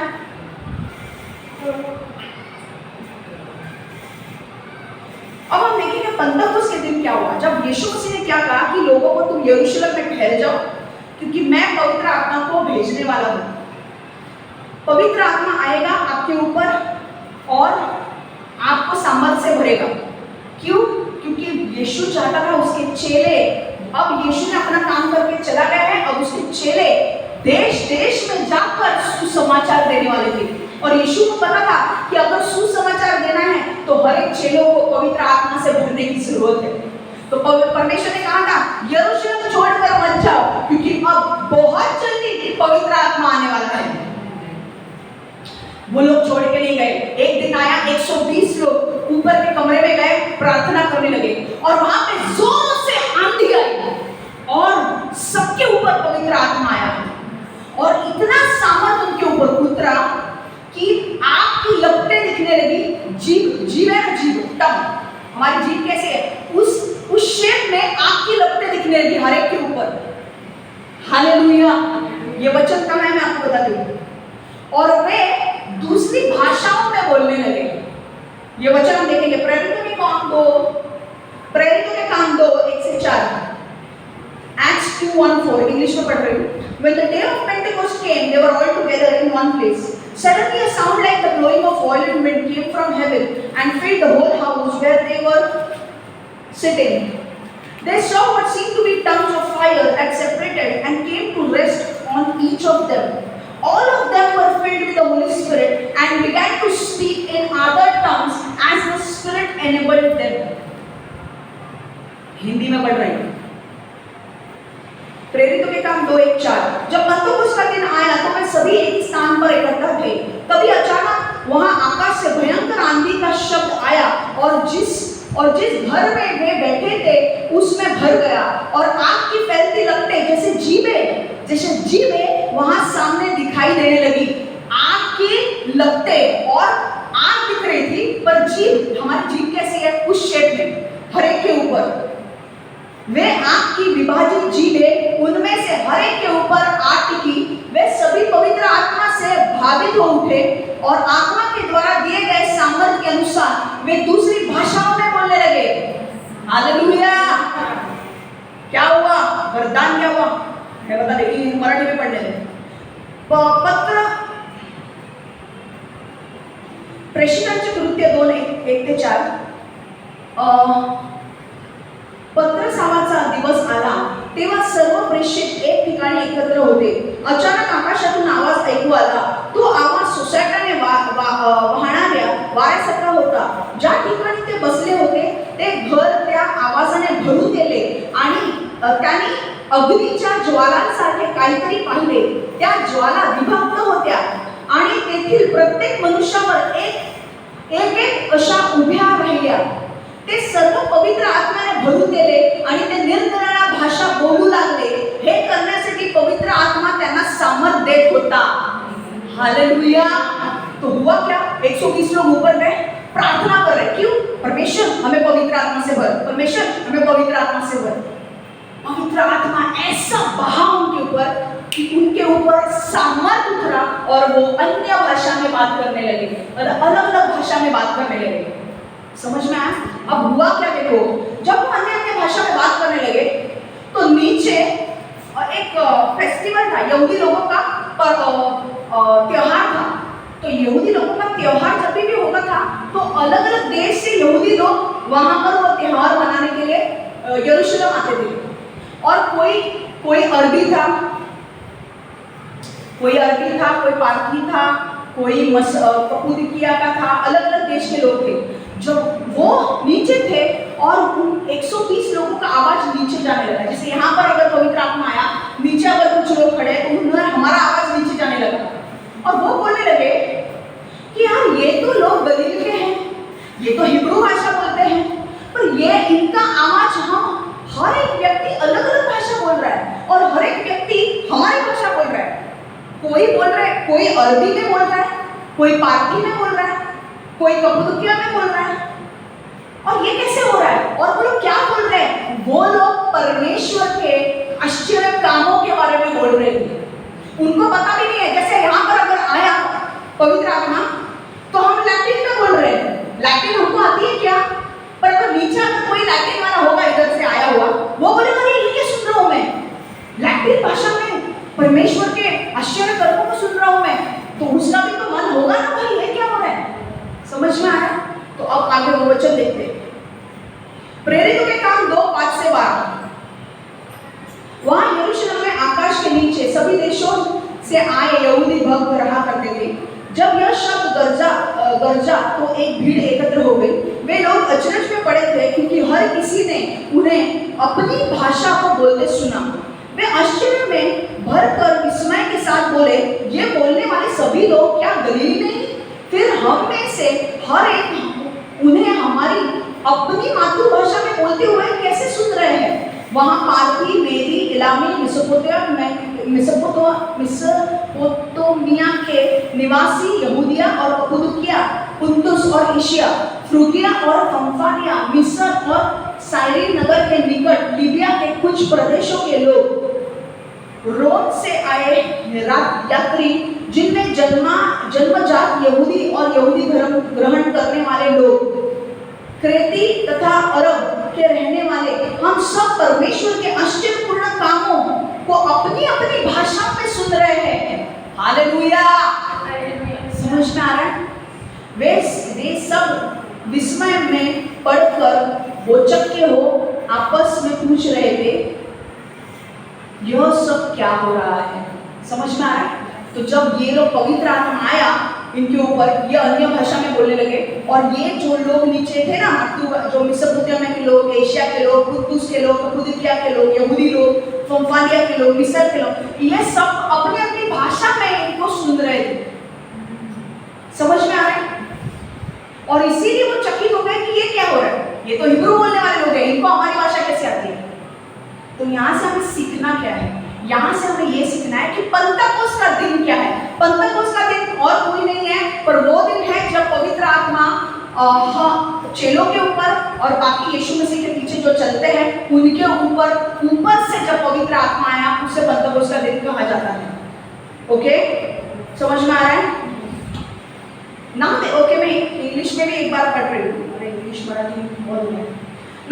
अब हम देखेंगे पंतकोस्त के दिन क्या हुआ। जब यीशु मसीह ने क्या कहा कि लोगों को तुम यरूशलेम में ठहर जाओ क्योंकि मैं पवित्र आत्मा को भेजने वाला हूं। पवित्र आत्मा आएगा आपके ऊपर और आपको सामर्थ से भरेगा। क्यों? क्योंकि यीशु चाहता था उसके चेले, अब यीशु ने अपना काम करके चला गया है, अब उसके चेले देश देश में जाकर सुसमाचार देने वाले थे। और यीशु को पता था कि अगर सुसमाचार देना है तो हर एक चेलों को पवित्र आत्मा से भरने की जरूरत है। तो परमेश्वर ने कहा था यरूशलेम छोड़कर मत जाओ क्योंकि अब बहुत जल्दी पवित्र आत्मा आने वाला है। वो लोग छोड़ के नहीं गए। एक दिन आया, 120 लोग ऊपर के कमरे में गए, प्रार्थना करने लगे, और वहां पे जोर से आंधी आई और सबके ऊपर पवित्र आत्मा आया, और इतना सामर्थ उनके ऊपर उतरा कि आग की लपटें दिखने लगी। जीभ है ना, जीभ, टंग, हमारी जीभ कैसे है, उस शेप में आग की लपटें दिखने लगी हर एक के ऊपर। हालेलुया! ये वचन का मैं आपको बता दूं। और वे दूसरी भाषाओं में बोलने लगे। ये वचन हम देखेंगे प्रेरितों के काम 2 1 से 4, Acts 2:1-4, इंग्लिश में पढ़ रही हूँ। When the day of Pentecost came, they were all together in one place. Suddenly a sound like the blowing of oil and wind came from heaven and filled the whole house where they were sitting. They saw what seemed to be tongues of fire that separated and came to rest on each of them. All of them were filled with the Holy Spirit and began to speak in other tongues as the Spirit enabled them. Hindi में पढ़ रही हूँ। प्रेरितों के काम 2:1-4। जब पंतकोस्त का दिन आया तो वे सभी एक स्थान पर इकट्ठा थे। तभी अचानक वहां आकाश से भयंकर आंधी का शब्द आया और जिस घर में वे बैठे थे उसमें भर गया, और आग की फैलती लपटें जैसे जीभें वहां सामने दिखाई देने लगी। आग की लगते और आग दिख रही थी, पर जीभ, हमारी जीभ कैसी है? उस शेप में, हर एक के ऊपर वे आग की विभाजित जीभें, उनमें से हर एक के ऊपर आग टिकी। वे सभी पवित्र आत्मा से भावित हो उठे और आत्मा के द्वारा दिए गए सामर्थ के अनुसार वे दूसरी भाषाओं में बोलने लगे। हालेलुया! क्या हुआ? वरदान क्या हुआ? मैं बता देती हूँ, मराठी में पढ़ने दें। पत्र प्रेषितांचे कृत्य 2:1-4 पत्रसावाचा दिवस आला तेव्हा सर्व प्रेषित एक ठिकाणी एकत्र होते। अचानक आकाशातून आवाज ऐकू आला। तो आवाज सोसाट्याने वाहणाऱ्या वाऱ्यासारखा होता। ज्या ठिकाणी ते बसले होते ते घर त्या आवाजाने भरून गेले आणि त्यांनी अग्नीच्या ज्वालांसारखे काहीतरी पाहिले। त्या ज्वाला विभक्त होत्या आणि तेथील प्रत्येक मनुष्यावर एक अशा उभ्या राहिल्या। ते सर्व पवित्र आत्म्याने भरून गेले आणि ते निरनिराळ्या भाषा बोलू लागले। हे करण्यासाठी पवित्र आत्मा त्यांना सामर्थ देत होता। हालेलुया! तो हुआ क्या? 120 लोग ऊपर गए, प्रार्थना कर रहे। क्यों? परमेश्वर हमें पवित्र आत्मा से भर, परमेश्वर हमें पवित्र आत्मा से भर। पवित्र आत्मा ऐसा बहा उनके ऊपर कि उनके ऊपर सामर्थ उतरा और वो अन्य भाषा में बात करने लगे, अलग अलग भाषा में बात करने लगे। समझ में आया? अब हुआ क्या देखो, जब वो अन्य भाषा में बात करने लगे तो नीचे एक फेस्टिवल था, यहूदी लोगों का त्योहार था। तो यहूदी लोगों का त्योहार जब भी होता था तो अलग अलग देश से यहूदी लोग वहां पर वो त्योहार मनाने के लिए यरूशलेम आते थे। और कोई अरबी था, कोई पारसी था, कोई कपूदिकिया का था, अलग अलग देश के लोग थे। जब वो नीचे थे और उन 120 लोगों का आवाज नीचे जाने लगा। जैसे यहाँ पर अगर पवित्र आत्मा आया, नीचे अगर कुछ लोग खड़े तो उन्होंने हमारा आवाज नीचे जाने लगा और वो बोलने लगे कि यार ये तो लोग गलील के हैं, ये तो हिब्रू भाषा बोलते हैं, पर ये इनका आवाज हम हर एक व्यक्ति अलग अलग भाषा बोल रहा है और हर एक व्यक्ति हमारी भाषा बोल रहा है। कोई बोल रहा है, कोई अरबी में बोल रहा है, कोई पारसी में बोल रहा है, कोई कपूदिकिया में बोल रहा है। और ये कैसे हो रहा है? और वो लोग क्या बोल रहे हैं? वो लोग परमेश्वर के आश्चर्य कामों के बारे में बोल रहे थे। उनको पता भी नहीं है। जैसे यहाँ पर अगर आया पवित्र आत्मा तो हम लैटिन में बोल रहे हैं, लैटिन हमको आती है क्या? पर अगर नीचे अगर कोई लैटिन वाला होगा इधर से आया हुआ, वो बोलेगा ये क्या सुन रहा हूँ मैं? लैटिन भाषा में परमेश्वर के आश्चर्य कर्मों को सुन रहा हूँ मैं, तो उसका भी तो मन होगा ना भाई, ये क्या हो रहा है? समझ में आया? तो अब आगे वो वचन देखते हैं। प्रेरितों के काम 2:5-12। वहां यरूशलेम में आकाश के नीचे सभी देशों से आए यहूदी भक्त रहा करते थे। जब यह शब्द गरजा तो एक भीड़ एकत्र हो गई। वे लोग अचरज में पड़े थे क्योंकि हर किसी ने उन्हें अपनी भाषा को बोलते सुना। वे आश्चर्य में भरकर विस्मय के साथ बोले, ये बोलने वाले सभी लोग क्या गलील नहीं? फिर हम में से हर एक उन्हें हमारी अपनी मातृभाषा में बोलते हुए कैसे सुन रहे हैं? वहाँ पारसी, मेदी, इलामी, मेसोपोटामिया के निवासी यहूदिया और कप्पदोकिया, पुन्तुस और एशिया, फ्रूगिया और पंफालिया, मिस्र और साइरीन नगर के निकट लीबिया के कुछ प्रदेशों के लोग, रोम से आए यात्री जिनमें जन्मजात यहूदी और यहूदी धर्म ग्रहण करने वाले लोग, क्रेती तथा अरब के रहने वाले, हम सब परमेश्वर के आश्चर्यपूर्ण कामों को अपनी अपनी भाषा में सुन रहे हैं। हालेलुया! समझ में आ रहा है? वे सब विस्मय में पढ़कर बोचक्के हो आपस में पूछ रहे थे, यह सब क्या हो रहा है? समझ में आ रहा है? तो जब ये लोग पवित्र आत्मा आया इनके ऊपर, ये अन्य भाषा में बोलने लगे। और ये जो लोग नीचे थे ना, जो मेसोपोटामिया के लोग, एशिया के लोग, पुन्तुस के लोग, कप्पदोकिया के लोग, यहूदी लोग, पंफालिया के लोग, मिस्र के लोग, ये सब अपनी अपनी भाषा में इनको सुन रहे थे। समझ में आ रहा है? और इसीलिए वो चकित हो गए कि ये क्या हो रहा है, ये तो हिब्रू बोलने वाले लोग हैं, इनको हमारी भाषा कैसे आती है? तो यहाँ से हमें सीखना क्या है? यहाँ से हमें ये सीखना है कि पंतकोस का दिन क्या है। पंतकोस का दिन और कोई नहीं है, पर वो दिन है जब पवित्र आत्मा चेलों के ऊपर और बाकी यीशु मसीह के पीछे जो चलते हैं उनके ऊपर से जब पवित्र आत्मा आया, उसे पंतकोस का दिन कहा जाता है। ओके, समझ में आ रहा है ना? ओके, मैं इंग्लिश में भी एक बार पढ़ रही हूँ। अरे इंग्लिश मराठी बहुत है।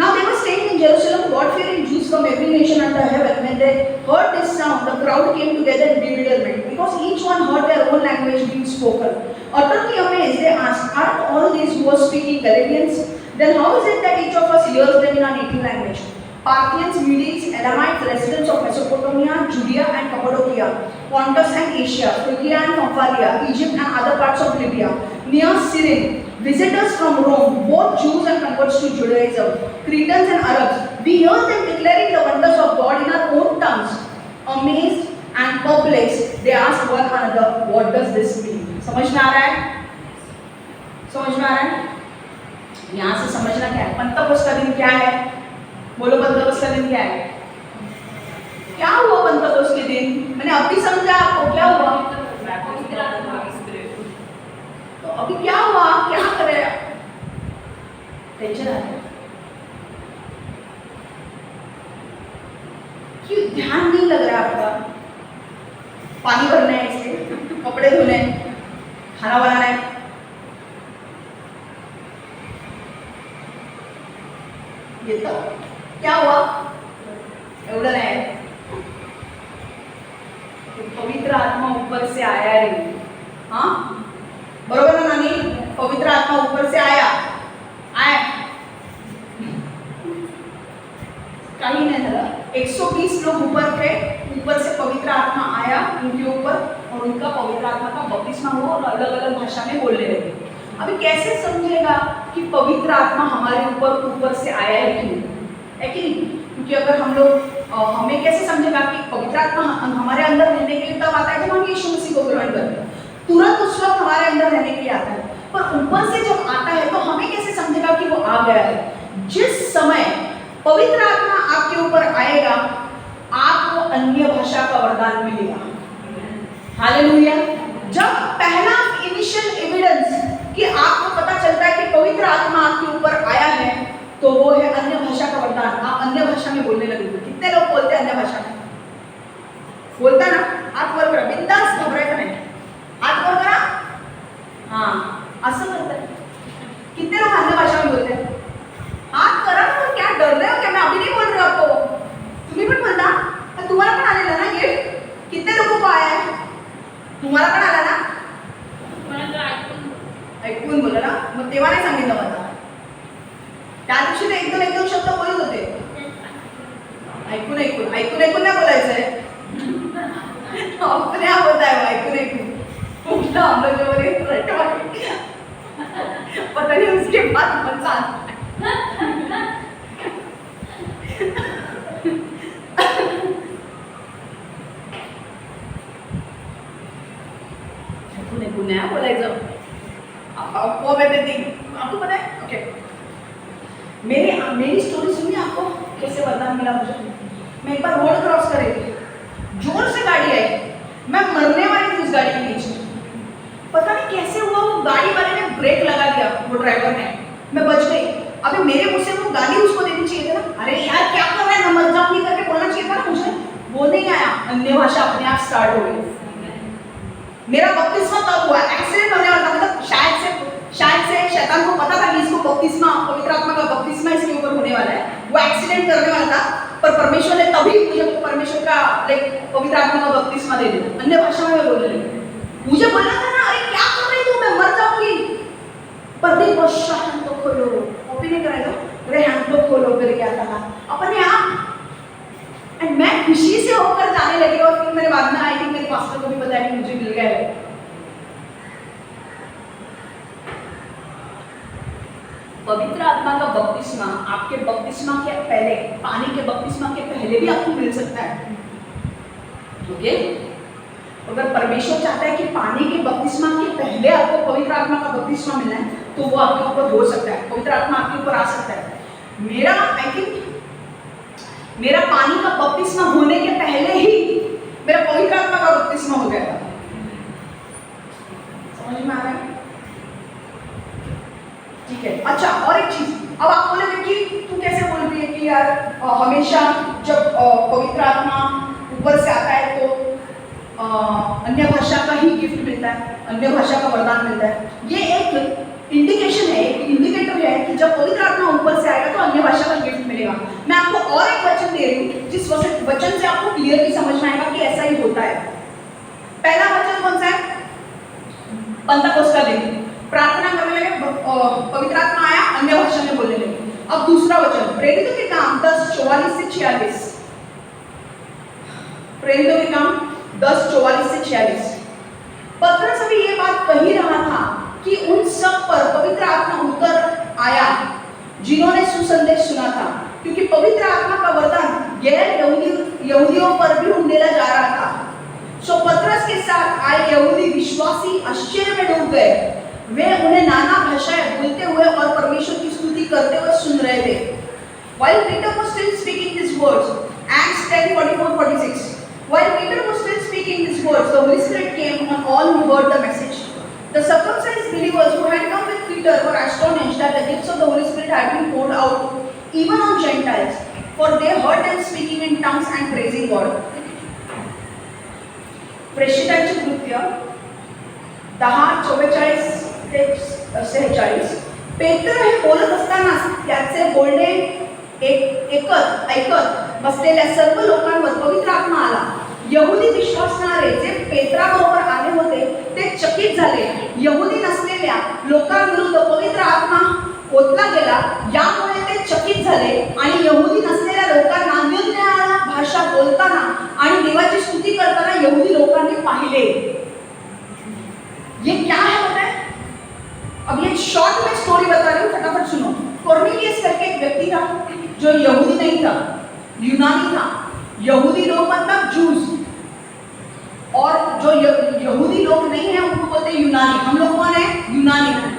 Now they were staying in Jerusalem, God-fearing Jews from every nation under heaven. When they heard this sound, the crowd came together in bewilderment, because each one heard their own language being spoken. Utterly amazed, they asked, "Aren't all these who are speaking Galileans? Then how is it that each of us hears them in our native language?" Parthians, Medes, Elamites, residents of Mesopotamia, Judea and Cappadocia, Pontus and Asia, Phrygia and Pamphylia, Egypt and other parts of Libya, near Cyrene, visitors from Rome, both Jews and converts to Judaism, Cretans and Arabs, we hear them declaring the wonders of God in our own tongues. Amazed and perplexed, they asked one another, "What does this mean?" समझ में आ रहा है? समझ में आ रहा है? यहाँ से समझना क्या है? पंतकोस का दिन क्या है? बोलो, पंतकोस का दिन क्या है? क्या हुआ पंतकोस के दिन? मैंने अभी समझा आपको क्या हुआ। तो अभी क्या हुआ, क्या करे? टेंशन आ रहा है क्यों? ध्यान नहीं लग रहा आपका? पानी भरना है, इसलिए कपड़े धोने, खाना बनाना है। ये तो क्या हुआ? एवढं नाही, पवित्र आत्मा ऊपर से आया रे। हाँ, बरोबर ना नानी? पवित्र आत्मा ऊपर से आया काही नहीं झालं। 120 लोग ऊपर थे, ऊपर से पवित्र आत्मा आया उनके ऊपर और उनका पवित्र आत्मा का बपतिस्मा हुआ और अलग अलग भाषा में बोलने लगे। अभी कैसे समझेगा कि पवित्र आत्मा हमारे ऊपर से आया है क्यों? है कि नहीं? क्योंकि अगर हम लोग हमें कैसे समझेगा कि पवित्र आत्मा हमारे अंदर रहने के लिए तब आता है जब हम यीशु मसीह को ग्रहण करते हैं, तुरंत उस वक्त हमारे अंदर रहने के लिए आता है। पर ऊपर से जब आता है तो हमें कैसे समझेगा कि वो आ गया है? जिस समय पवित्र आत्मा आपके ऊपर आएगा, आपको अन्य भाषा का वरदान मिलेगा। हालेलुया। जब पहला इनिशियल एविडेंस कि आपको पता चलता है कि पवित्र आत्मा आपके ऊपर आया है, तो वो है अन्य भाषा का वरदान। आप अन्य भाषा में बोलने लगेंगे। कितने लोग बोलते हैं अन्य भाषा में? बोलता ना? हाथ वर करा, बिंदास, घबरायचं नाही। हाथ वर करा। हाँ, असं करतात। कितने लोग अन्य भाषा में बोलते हैं? हाथ करा ना, क्या डर रहे हो क्या? मैं अभी नहीं बोल रही हूँ आपको, तुम्ही पण बोलता। तुम्हाला पण आलेला ना गिफ्ट? कितने लोगों को आया है? तुम्हाला पण आला ना? ऐकून बोला ना, मग तेव्हा नाही सांगितलं मला। त्या दिवशी ते एक दोन शब्द बोलत होते। ऐकून नाही बोलायचंय। अपने आप होता है ऐकून उठला हम लोग जो बोले पता नहीं उसके बाद मजा ऐकून नाही बोलायचं। आपको पता है? ओके, मेरी स्टोरी सुनिए आपको कैसे वरदान मिला मुझे। मैं एक बार रोड क्रॉस कर रही थी, जोर से गाड़ी आई, मैं मरने वाली थी उस गाड़ी के नीचे। पता नहीं कैसे हुआ, वो गाड़ी वाले ने ब्रेक लगा दिया, वो ड्राइवर ने, मैं बच गई। अभी मेरे मुंह से वो गाली उसको देनी चाहिए थी ना, अरे यार क्या कर रहा है, मैं मर जाऊंगी करके बोलना चाहिए था ना मुझे। वो नहीं आया, अन्य भाषा अपने आप स्टार्ट हो गई। मेरा बपतिस्मा तब हुआ, एक्सीडेंट होने वाला था, मतलब शायद से शैतान को पता था कि इसको बपतिस्मा, पवित्र आत्मा का बपतिस्मा इसके ऊपर होने वाला है, वो एक्सीडेंट करने वाला था। पर परमेश्वर ने तभी मुझे परमेश्वर का पवित्र आत्मा का बपतिस्मा दे दिया। अन्य भाषा में बोलने लगी। मुझे बोलना था ना, अरे क्या कर रही तू, मैं मर जाऊंगी। पर देखो शांत तो खोलो, कॉपी नहीं कराएगा, अरे हाथ तो खोलो कर क्या था अपने आप। एंड मैं खुशी से होकर जाने लगी और फिर मेरे बाद में आई थी, मेरे पास्टर को भी बताया कि मुझे मिल गया है। पवित्र आत्मा का बपतिस्मा आपके बपतिस्मा के पहले, पानी के बपतिस्मा के पहले भी आपको मिल सकता है। ओके, अगर परमेश्वर चाहता है कि पानी के बपतिस्मा के पहले आपको पवित्र आत्मा का बपतिस्मा मिलना है, तो वो आपके ऊपर हो सकता है, पवित्र आत्मा आपके ऊपर आ सकता है। मेरा आई थिंक मेरा पानी का बपतिस्मा होने के पहले ही मेरा पवित्र आत्मा का बपतिस्मा हो गया था। समझ में आ रहा है? ठीक है। अच्छा, और एक चीज, अब आप बोलोगे कि तू कैसे बोल रही है कि यार हमेशा जब पवित्र आत्मा ऊपर से आता है तो अन्य भाषा का ही गिफ्ट मिलता है, अन्य भाषा का वरदान मिलता है। ये एक इंडिकेशन है, एक इंडिकेटर है कि जब पवित्र आत्मा ऊपर से आएगा तो अन्य भाषा का गिफ्ट मिलेगा। मैं आपको और एक वचन दे रही हूँ जिस वचन से आपको क्लियरली समझ में आएगा कि ऐसा ही होता है। पहला वचन कौन सा है? पंतकोस्त का दिन, प्रार्थना करने लगे, पवित्र आत्मा आया, अन्य भाषा में बोलने लगे। अब दूसरा वचन प्रेरितों के काम 10:44 से 46, प्रेरितों के काम 10:44 से 46। पतरस अभी ये बात कह ही रहा था कि उन सब पर पवित्र आत्मा उतर आया जिन्होंने सुसंदेश सुना था, क्योंकि पवित्र आत्मा का वरदान गैर यहूदियों पर भी उंडेला जा रहा था। सो पतरस के साथ आए यहूदी विश्वासी आश्चर्य में डूब गए। वे उन्हें नाना भाषाएं बोलते हुए और परमेश्वर की स्तुति करते हुए सुन रहे थे। While Peter was still speaking these words, Acts 10:44-46. While Peter was still speaking these words, the Holy Spirit came on all who heard the message. The circumcised believers who had come with Peter were astonished that the gifts of the Holy Spirit had been poured out even on Gentiles, for they heard them speaking in tongues and praising God. प्रेषितांची कृत्य 10:44 ते 46. पेत्र हे बोलत असताना त्याचे बोलणे ऐकत बसलेल्या सर्व लोकांवर पवित्र आत्मा आला. यहुदी विश्वासणारे जे पेत्राबरोबर आले होते ते चकित झाले. यहुदी नसलेल्या लोकांविरुद्ध पवित्र आत्मा ओतला गेला, यामुळे ते चकित झाले आणि यहुदी नसलेल्या लोकांना निरनिराळ्या भाषा बोलताना आणि देवाची स्तुती करताना यहुदी लोकांनी पाहिले. ये क्या है पता है? अब ये शॉर्ट में स्टोरी बता रही हूँ, फटाफट सुनो। कॉर्नेलियस करके एक व्यक्ति था जो यहूदी नहीं था, यूनानी था। यहूदी लोग मतलब जूस, और जो यहूदी लोग नहीं है उनको बोलते हैं यूनानी। हम लोग कौन है? यूनानी है,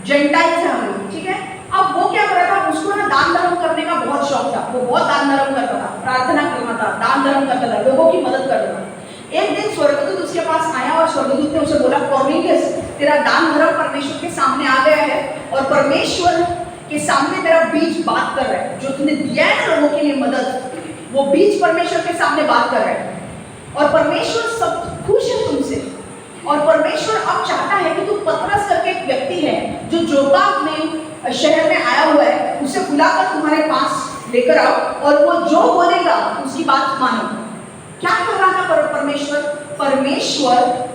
जेंटाइल्स है हम लोग, ठीक है। अब वो क्या कर रहा था, उसको ना दान धर्म करने का बहुत शौक था। वो बहुत दान धर्म करता था, प्रार्थना करता था, दान धर्म करता था, लोगों की मदद करता था। एक दिन स्वर्गदूत उसके पास आया और स्वर्गदूत ने उसे बोला, कॉर्नेलियस, तेरा दान धर्म परमेश्वर के सामने आ गया है और परमेश्वर के सामने तेरा बीज बात कर रहा है। जो तूने दिया है ना लोगों के लिए मदद, वो बीज परमेश्वर के सामने बात कर रहा है और परमेश्वर सब खुश है तुमसे। और परमेश्वर अब चाहता है कि तू पतरस करके एक व्यक्ति है जो जोता में शहर में आया हुआ है, उसे बुलाकर तुम्हारे पास लेकर आओ और वो जो बोलेगा उसकी बात मानो। क्या कर रहा था परमेश्वर? परमेश्वर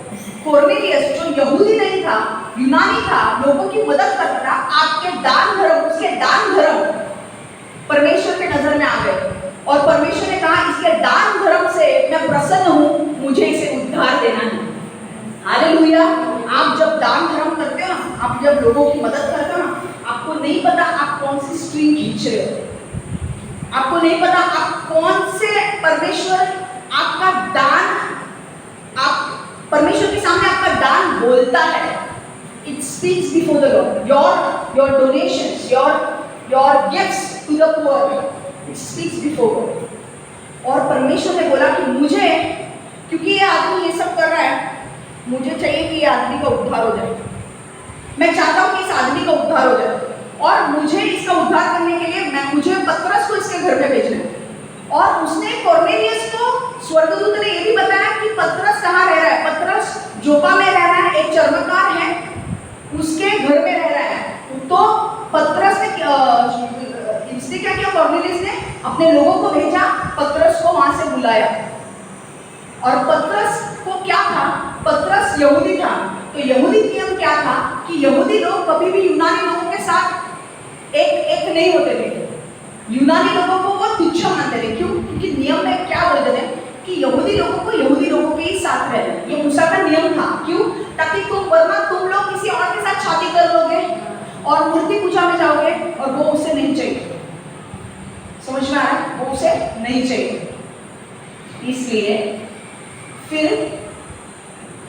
कॉर्नेलियस जो यहूदी नहीं था, यूनानी था, लोगों की मदद करता था, आपके दान धर्म, उसके दान धर्म परमेश्वर के नजर में आ गए और परमेश्वर ने कहा, इसके दान धर्म से मैं प्रसन्न हूँ, मुझे इसे उद्धार देना है। हालेलुया। आप जब दान धर्म करते हो ना, आप जब लोगों की मदद करते हो ना, आपको नहीं पता आप कौन सी स्ट्रीम खींच रहे हो, आपको नहीं पता आप कौन से परमेश्वर आपका दान, आप परमेश्वर के सामने आपका दान बोलता है। It speaks before the Lord, your donations, your gifts to the poor, it speaks before God. और परमेश्वर ने बोला कि मुझे, क्योंकि ये आदमी ये सब कर रहा है, मुझे चाहिए कि ये आदमी का उद्धार हो जाए। मैं चाहता हूँ कि इस आदमी का उद्धार हो जाए और मुझे इसका उद्धार करने के लिए मुझे पतरस को इसके घर में भेजना है। और उसने कॉर्नेलियस को, स्वर्गदूत ने ये भी बताया कि पतरस कहाँ रह रहा है। पतरस जोपा में रह रहा है, एक चर्मकार है, उसके घर में रह रहा है। तो पतरस ने इसने क्या किया, कॉर्नेलियस ने अपने लोगों को भेजा, पतरस को वहां से बुलाया। और पतरस को क्या था, पतरस यहूदी था, तो यहूदी नियम क्या था कि यहूदी लोग कभी भी यूनानी लोगों के साथ एक नहीं होते थे। यूनानी लोगों को वो तुच्छ मानते थे। क्यों? क्योंकि नियम में क्या बोलते थे कि यहूदी लोगों को यहूदी लोगों के ही साथ रहना, ये मूसा का नियम था। क्यों? ताकि वरना तुम लोग किसी और के साथ शादी कर लोगे और मूर्ति पूजा में जाओगे और वो उसे नहीं चाहिए। समझ में आ रहा है? वो उसे नहीं चाहिए। इसलिए फिर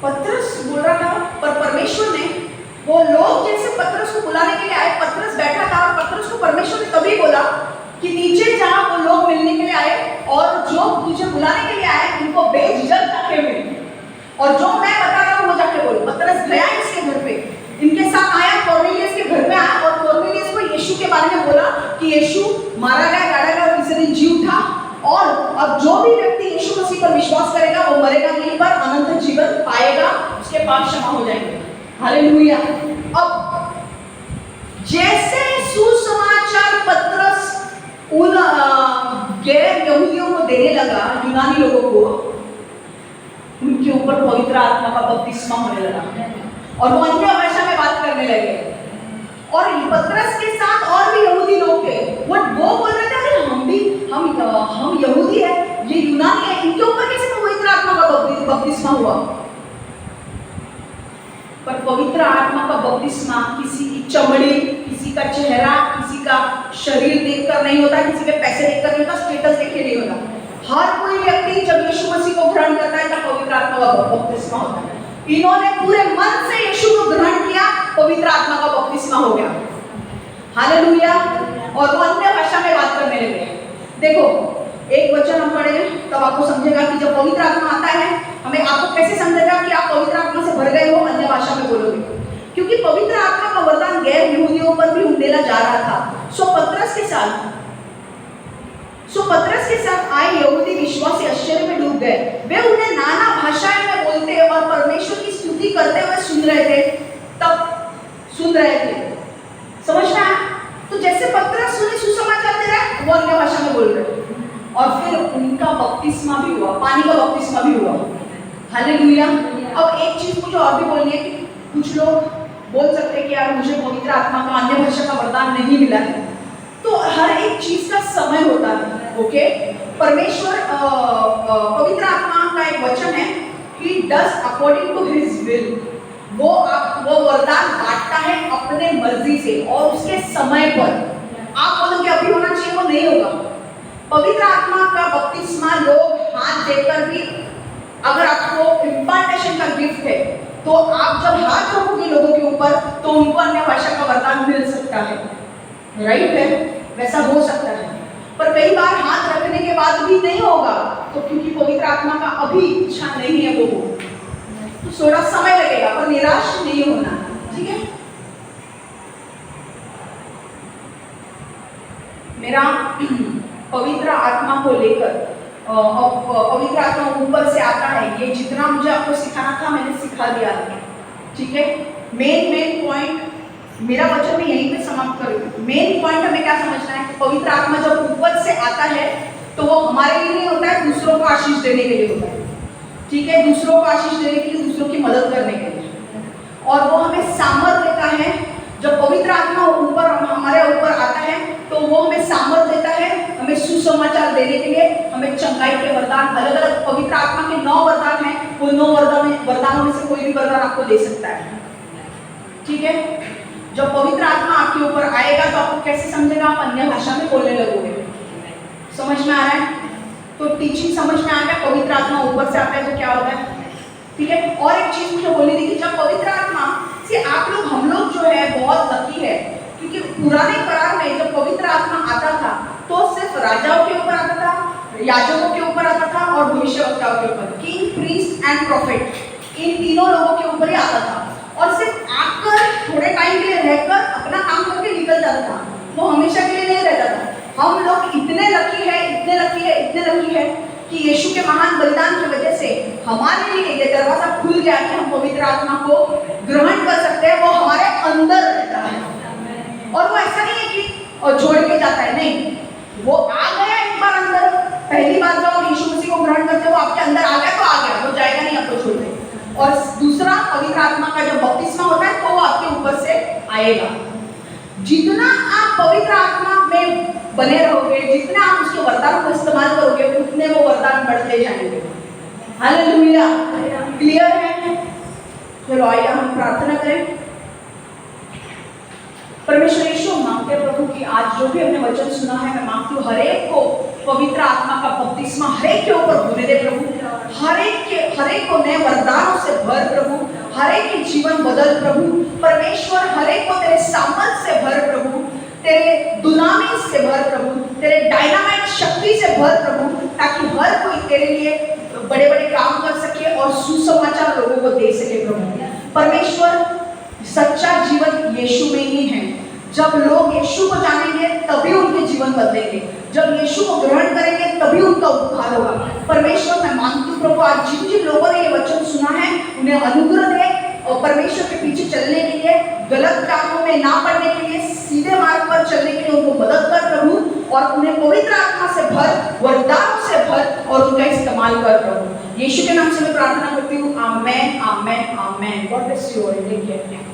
पतरस बोल रहा था, पर परमेश्वर ने, वो लोग जैसे पतरस को बुलाने के लिए आए, पतरस बैठा था और पतरस को परमेश्वर ने तभी बोला कि नीचे जा, वो लोग मिलने के लिए बुलाने के लिए आए उनको बेझिझक जाके मिले, और जो मैं बता रहा हूँ वो जाके बोलो। पतरस गया इसके घर पे, इनके साथ आया, कॉर्नेलियस के घर में आया और कॉर्नेलियस को यीशु के बारे में बोला कि यीशु मारा गया, गाड़ा गया और तीसरे दिन जी उठा, और अब जो भी व्यक्ति यीशु मसीह पर विश्वास करेगा वो मरेगा नहीं पर अनंत जीवन पाएगा, उसके पाप क्षमा हो जाएंगे। हालेलुया। अब जैसे सुसमाचार पतरस उन गैर यहूदियों को देने लगा, यूनानी लोगों को, उनके ऊपर पवित्र आत्मा का बपतिस्मा होने लगा और वो अन्य भाषा में बात करने लगे। और पतरस के साथ और भी यहूदी लोग थे, वो बोल रहे थे अरे हम यहूदी है, ये यूनानी है, इनके ऊपर कैसे पवित्र आत्मा का बपतिस्मा हुआ? पर पवित्र आत्मा का बपतिस्मा किसी की चमड़ी, किसी का चेहरा, किसी का शरीर देखकर नहीं होता, किसी के पैसे देखकर नहीं होता, स्टेटस देख के नहीं होता। हर कोई व्यक्ति जब यीशु मसीह को ग्रहण करता है तब पवित्र आत्मा का बपतिस्मा होता है। इन्होंने पूरे मन से यीशु को ग्रहण किया, पवित्र आत्मा का बपतिस्मा हो गया। हालेलुया। और वो अन्य भाषा में बात करने लगे। देखो एक वचन हम पढ़ेंगे तब आपको समझेगा कि जब पवित्र आत्मा आता है, हमें आपको कैसे समझेगा कि आप पवित्र आत्मा से भर गए हो, अन्य भाषा में बोलोगे, क्योंकि पवित्र आत्मा का वरदान गैर यहूदियों पर भी उंडेला जा रहा था। सो पतरस के साथ आए यहूदी विश्वासी आश्चर्य में डूब गए। वे उन्हें नाना भाषाएं में बोलते और परमेश्वर की स्तुति करते हुए सुन रहे थे। समझ में आया? तो जैसे पतरस सुने सुसमाचार दे रहा है, वो अन्य भाषा में बोल रहे हैं, और फिर उनका बपतिस्मा भी हुआ, पानी का बपतिस्मा भी हुआ। हालेलुया। अब एक चीज मुझे और भी बोलनी है कि कुछ लोग बोल सकते हैं कि यार मुझे पवित्र आत्मा का अन्य भाषा का वरदान नहीं मिला है। तो हर एक चीज का समय होता है। ओके, परमेश्वर पवित्र आत्मा का एक वचन है कि does according to his will, वो वरदान बांटता है अपने मर्जी से और उसके समय पर। आप बोलो कि अभी होना चाहिए, वो नहीं होगा। पवित्र आत्मा का बपतिस्मा लोग हाथ देकर भी, अगर आपको इम्पार्टेशन का गिफ्ट है तो आप जब हाथ रखोगे लोगों के ऊपर तो उनको अन्य भाषा का वरदान मिल सकता है, राइट है, वैसा हो सकता है। पर कई बार हाथ रखने के बाद भी नहीं होगा, तो क्योंकि पवित्र आत्मा का अभी इच्छा नहीं है वो, तो थोड़ा समय लगेगा, पर निराश नहीं होना, ठीक है। मेरा पवित्र आत्मा को लेकर, पवित्र आत्मा ऊपर से आता है, ये जितना मुझे आपको सिखाना था मैंने सिखा दिया है, ठीक है। मेन पॉइंट मेरा वचन में यहीं पे समाप्त करूंगी। मेन पॉइंट हमें क्या समझना है कि पवित्र आत्मा जब ऊपर से आता है तो वो हमारे लिए नहीं होता है, दूसरों को आशीष देने के लिए होता है, ठीक है। दूसरों को आशीष देने के लिए, दूसरों की मदद करने के लिए, और वो हमें सामर्थ देता है। जब पवित्र आत्मा ऊपर हमारे ऊपर आता है तो वो हमें सामर्थ देता है, हमें सुसमाचार देने के लिए, हमें चंगाई के वरदान, अलग अलग पवित्र आत्मा के 9 वरदान हैं, वो 9 वरदानों में से कोई भी वरदान आपको दे सकता है, ठीक है। जब पवित्र आत्मा आपके ऊपर आएगा तो आपको कैसे समझेगा, आप अन्य भाषा में बोलने लगोगे। समझ में आ रहा है? तो टीचिंग समझ में आ गया, पवित्र आत्मा ऊपर से आता है तो क्या होता है, ठीक है। और एक चीज मुझे बोलनी थी कि जब पवित्र आत्मा से आप लोग, हम लोग जो है बहुत लकी है, क्योंकि पुराने करार में जब पवित्र आत्मा आता था तो सिर्फ राजाओं के ऊपर आता था, याजकों के ऊपर आता था और भविष्यवक्ताओं के ऊपर, किंग, प्रीस्ट एंड प्रॉफिट, इन तीनों लोगों के ऊपर ही आता था। और सिर्फ आकर थोड़े टाइम के लिए रहकर अपना काम करके निकल जाता था, वो हमेशा के लिए नहीं रहता था। हम लोग इतने लकी है कि यीशु के महान बलिदान की वजह से हमारे लिए ये दरवाजा खुल गया कि हम पवित्र आत्मा को ग्रहण कर सकते हैं। वो हमारे अंदर रहता है और वो ऐसा नहीं है कि छोड़ के जाता है, नहीं, वो आ गया एक बार अंदर। पहली बार जब आप यीशु मसीह को ग्रहण करते हो, आपके अंदर आ गया तो आ गया, वो जाएगा नहीं आपको छोड़ के। और दूसरा, पवित्र आत्मा का जब बपतिस्मा होता है तो वो आपके ऊपर से आएगा। जितना आप पवित्र आत्मा में बने रहोगे, जितना आप उसके वरदान को इस्तेमाल करोगे, उतने वो वरदान बढ़ते जाएंगे। हालेलुया, क्लियर है? चलो आइए हम प्रार्थना करें। परमेश्वर यीशु, मांगते प्रभु कि आज जो भी हमने वचन सुना है, मैं मांगती हूँ हर एक को पवित्र आत्मा का बपतिस्मा हर एक के ऊपर होने दे प्रभु। हर एक को नए वरदानों से भर प्रभु, हर एक के जीवन बदल प्रभु। परमेश्वर हर एक को तेरे सामर्थ से भर प्रभु। तेरे दुनामी से भर प्रभु, तेरे डायनामाइट शक्ति से भर प्रभु, ताकि हर कोई तेरे लिए बड़े बड़े काम कर सके और सुसमाचार लोगों को दे सके प्रभु। परमेश्वर, सच्चा जीवन यीशु में ही है। जब लोग यीशु को जानेंगे तभी उनके जीवन बदलेंगे, जब यीशु को ग्रहण करेंगे तभी उनका उद्धार होगा। परमेश्वर, मैं मांगती हूँ प्रभु, आज जिन जिन लोगों ने ये वचन सुना है उन्हें अनुग्रह दे, और परमेश्वर के पीछे चलने के लिए, गलत कामों में ना पड़ने के लिए, सीधे मार्ग पर चलने के लिए उनको मदद कर प्रभु, और उन्हें पवित्र आत्मा से भर, वरदानों से भर, और उनका इस्तेमाल कर प्रभु। यीशु के नाम से मैं प्रार्थना करती हूँ। Amen, amen, amen. God bless you all. Take care.